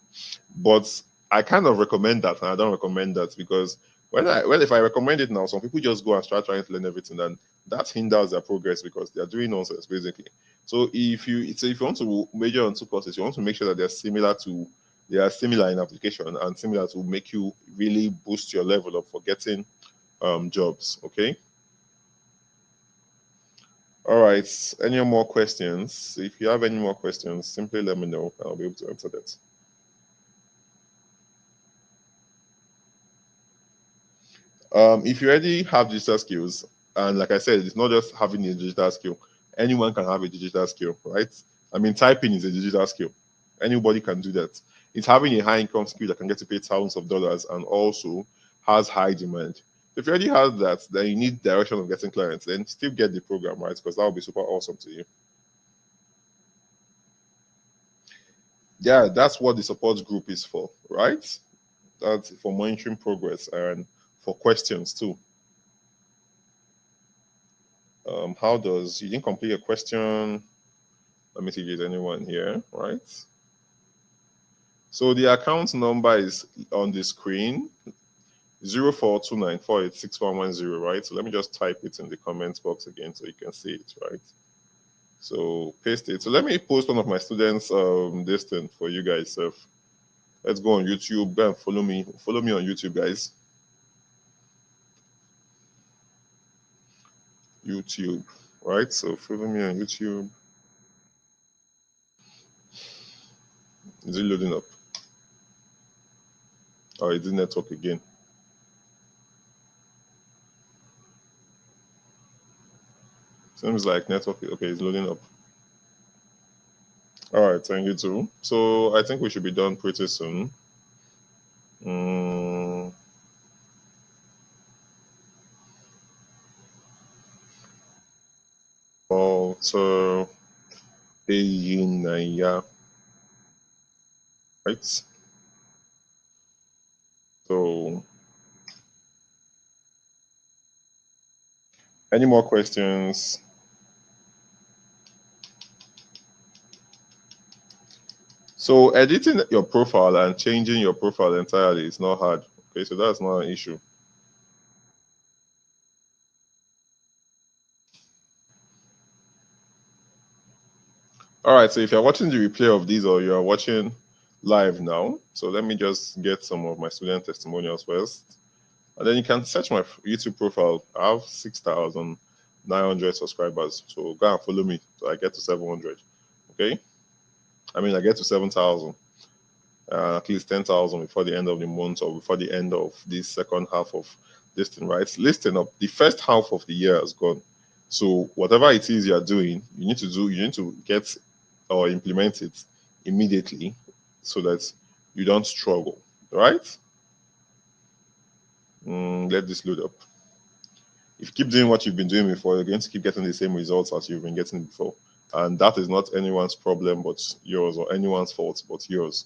But I kind of recommend that, and I don't recommend that because if I recommend it now, some people just go and start trying to learn everything, and that hinders their progress because they are doing nonsense basically. So if you want to major on 2 courses, you want to make sure that they are similar in application and similar to make you really boost your level of for getting jobs. Okay. All right. Any more questions? If you have any more questions, simply let me know. I'll be able to answer that. If you already have digital skills, and like I said, it's not just having a digital skill. Anyone can have a digital skill, right? I mean, typing is a digital skill. Anybody can do that. It's having a high income skill that can get to pay thousands of dollars and also has high demand. If you already have that, then you need direction of getting clients. Then still get the program, right? Because that will be super awesome to you. Yeah, that's what the support group is for, right? That's for monitoring progress and for questions too. How does you didn't complete a question? Let me see if there's anyone here, right? So the account number is on the screen. 0429486110, right? So let me just type it in the comments box again so you can see it, right? So paste it. So let me post one of my students this thing for you guys. So let's go on YouTube. Go and follow me. Follow me on YouTube, guys. YouTube, right? So follow me on YouTube. Is it loading up? Oh, it did network again. Seems like network. Okay, it's loading up. All right, thank you too. So I think we should be done pretty soon. Walter Eyinaya, right? So any more questions? So editing your profile and changing your profile entirely is not hard. Okay, so that's not an issue. All right, so if you're watching the replay of these or you're watching live now, so let me just get some of my student testimonials first. And then you can search my YouTube profile. I have 6,900 subscribers. So go and follow me so I get to 700. Okay? I mean, I get to 7,000. At least 10,000 before the end of the month or before the end of this second half of this thing, right? Listen up. The first half of the year has gone. So whatever it is you're doing, you need to get or implement it immediately so that you don't struggle, right? Let this load up. If you keep doing what you've been doing before, you're going to keep getting the same results as you've been getting before. And that is not anyone's problem but yours, or anyone's fault but yours,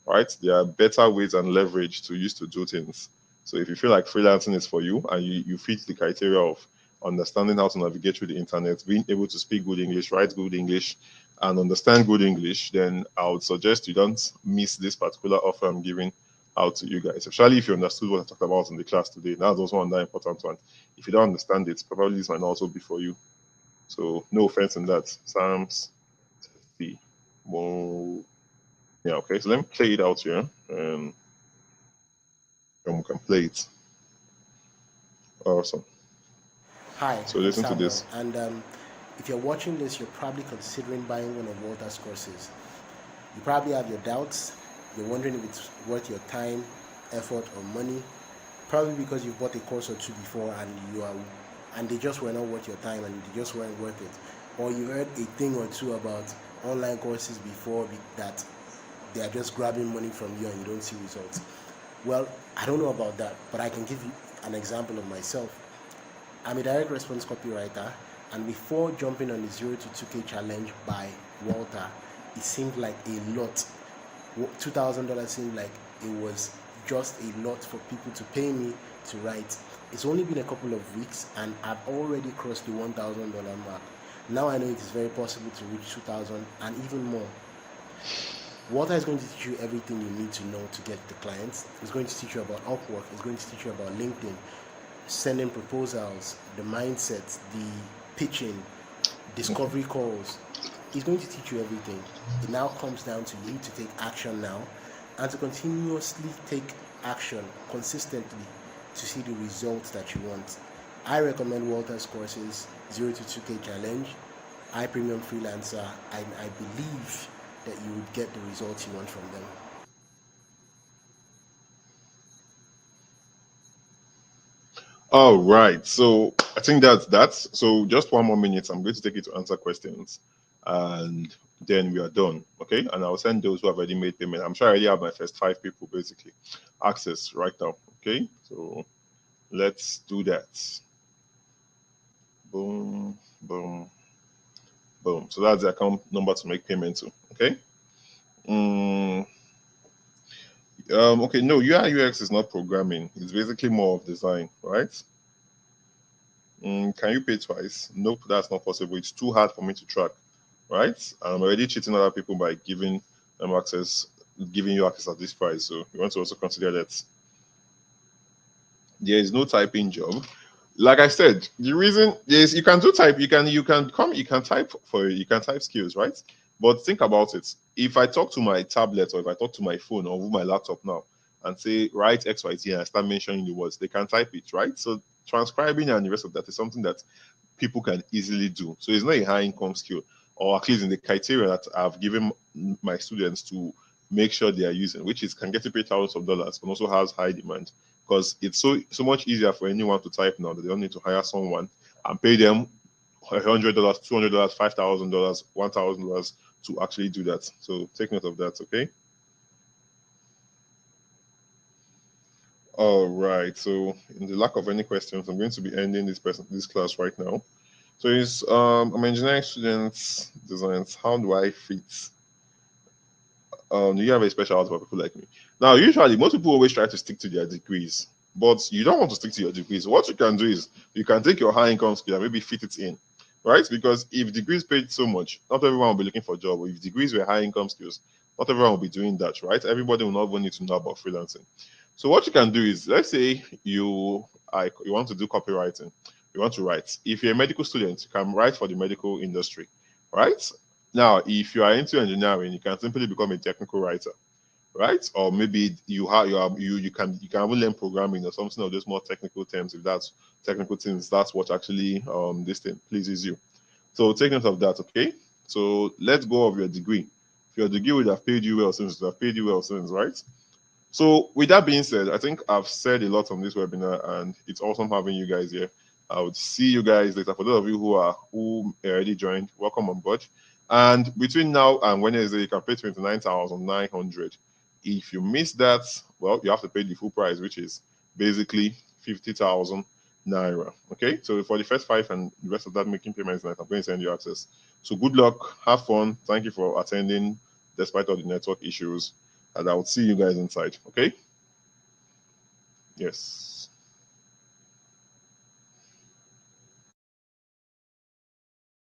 right? There are better ways and leverage to use to do things. So if you feel like freelancing is for you and you fit the criteria of understanding how to navigate through the internet, being able to speak good English, write good English, and understand good English, then I would suggest you don't miss this particular offer I'm giving out to you guys, especially if you understood what I talked about in the class today. That's also another important one. If you don't understand it, probably this might not also be for you. So no offense in that. Psalms 50. Well, yeah, okay. So let me play it out here and we can play it. Awesome. Hi, So I'm listen to Samuel, this. and if you're watching this, you're probably considering buying one of Walter's courses. You probably have your doubts. You're wondering if it's worth your time, effort, or money. Probably because you've bought a course or two before and they just were not worth your time and they just weren't worth it. Or you heard a thing or two about online courses before that they are just grabbing money from you and you don't see results. Well, I don't know about that, but I can give you an example of myself. I'm a direct response copywriter, and before jumping on the 0 to 2K challenge by Walter, it seemed like a lot. $2,000 seemed like it was just a lot for people to pay me to write. It's only been a couple of weeks, and I've already crossed the $1,000 mark. Now I know it is very possible to reach 2,000 and even more. Walter is going to teach you everything you need to know to get the clients. He's going to teach you about Upwork. He's going to teach you about LinkedIn, sending proposals, the mindset, the pitching, discovery calls. He's going to teach you everything. It now comes down to you to take action now and to continuously take action consistently to see the results that you want. I recommend Walter's courses, 0 to 2K Challenge, iPremium Freelancer, and I believe that you would get the results you want from them. All right. So I think that's that. So just 1 more minute. I'm going to take it to answer questions, and then we are done. Okay. And I'll send those who have already made payment. I'm sure I already have my first 5 people basically access right now. Okay. So let's do that. Boom, boom, boom. So that's the account number to make payment to. Okay. Mm, okay. No, UI UX is not programming. It's basically more of design, right? Can you pay twice? Nope, that's not possible. It's too hard for me to track, right? And I'm already cheating other people by giving them access, giving you access at this price. So you want to also consider that. There is no typing job. Like I said, the reason is you can do type, you can type for you can type skills, right? But think about it. If I talk to my tablet or if I talk to my phone or my laptop now and say write XYZ and I start mentioning the words, they can type it, right? So transcribing and the rest of that is something that people can easily do. So it's not a high income skill, or at least in the criteria that I've given my students to make sure they are using, which is can get you paid thousands of dollars, but also has high demand because it's so much easier for anyone to type now that they don't need to hire someone and pay them $100, $200, $5,000, $1,000 to actually do that. So take note of that, okay? All right. So in the lack of any questions, I'm going to be ending this class right now. So it's I'm engineering students designs. How do I fit? Do you have a special out for people like me? Now, usually most people always try to stick to their degrees, but you don't want to stick to your degrees. What you can do is you can take your high income skill and maybe fit it in, right? Because if degrees paid so much, not everyone will be looking for a job. Or if degrees were high income skills, not everyone will be doing that, right? Everybody will not even need to know about freelancing. So what you can do is, let's say you want to do copywriting, you want to write. If you're a medical student, you can write for the medical industry, right? Now, if you are into engineering, you can simply become a technical writer, right? Or maybe you can even learn programming or something of those more technical terms. If that's technical things, that's what actually this thing pleases you. So take note of that, okay? So let's go of your degree. If your degree would have paid you well since, it would have paid you well since, right? So with that being said, I think I've said a lot on this webinar, and it's awesome having you guys here. I would see you guys later. For those of you who already joined, welcome on board. And between now and Wednesday, you can pay 29,900. If you miss that, well, you have to pay the full price, which is basically 50,000 naira. Okay, so for the first 5 and the rest of that making payments, I'm going to send you access. So good luck, have fun. Thank you for attending despite all the network issues, and I'll see you guys inside. Okay? Yes.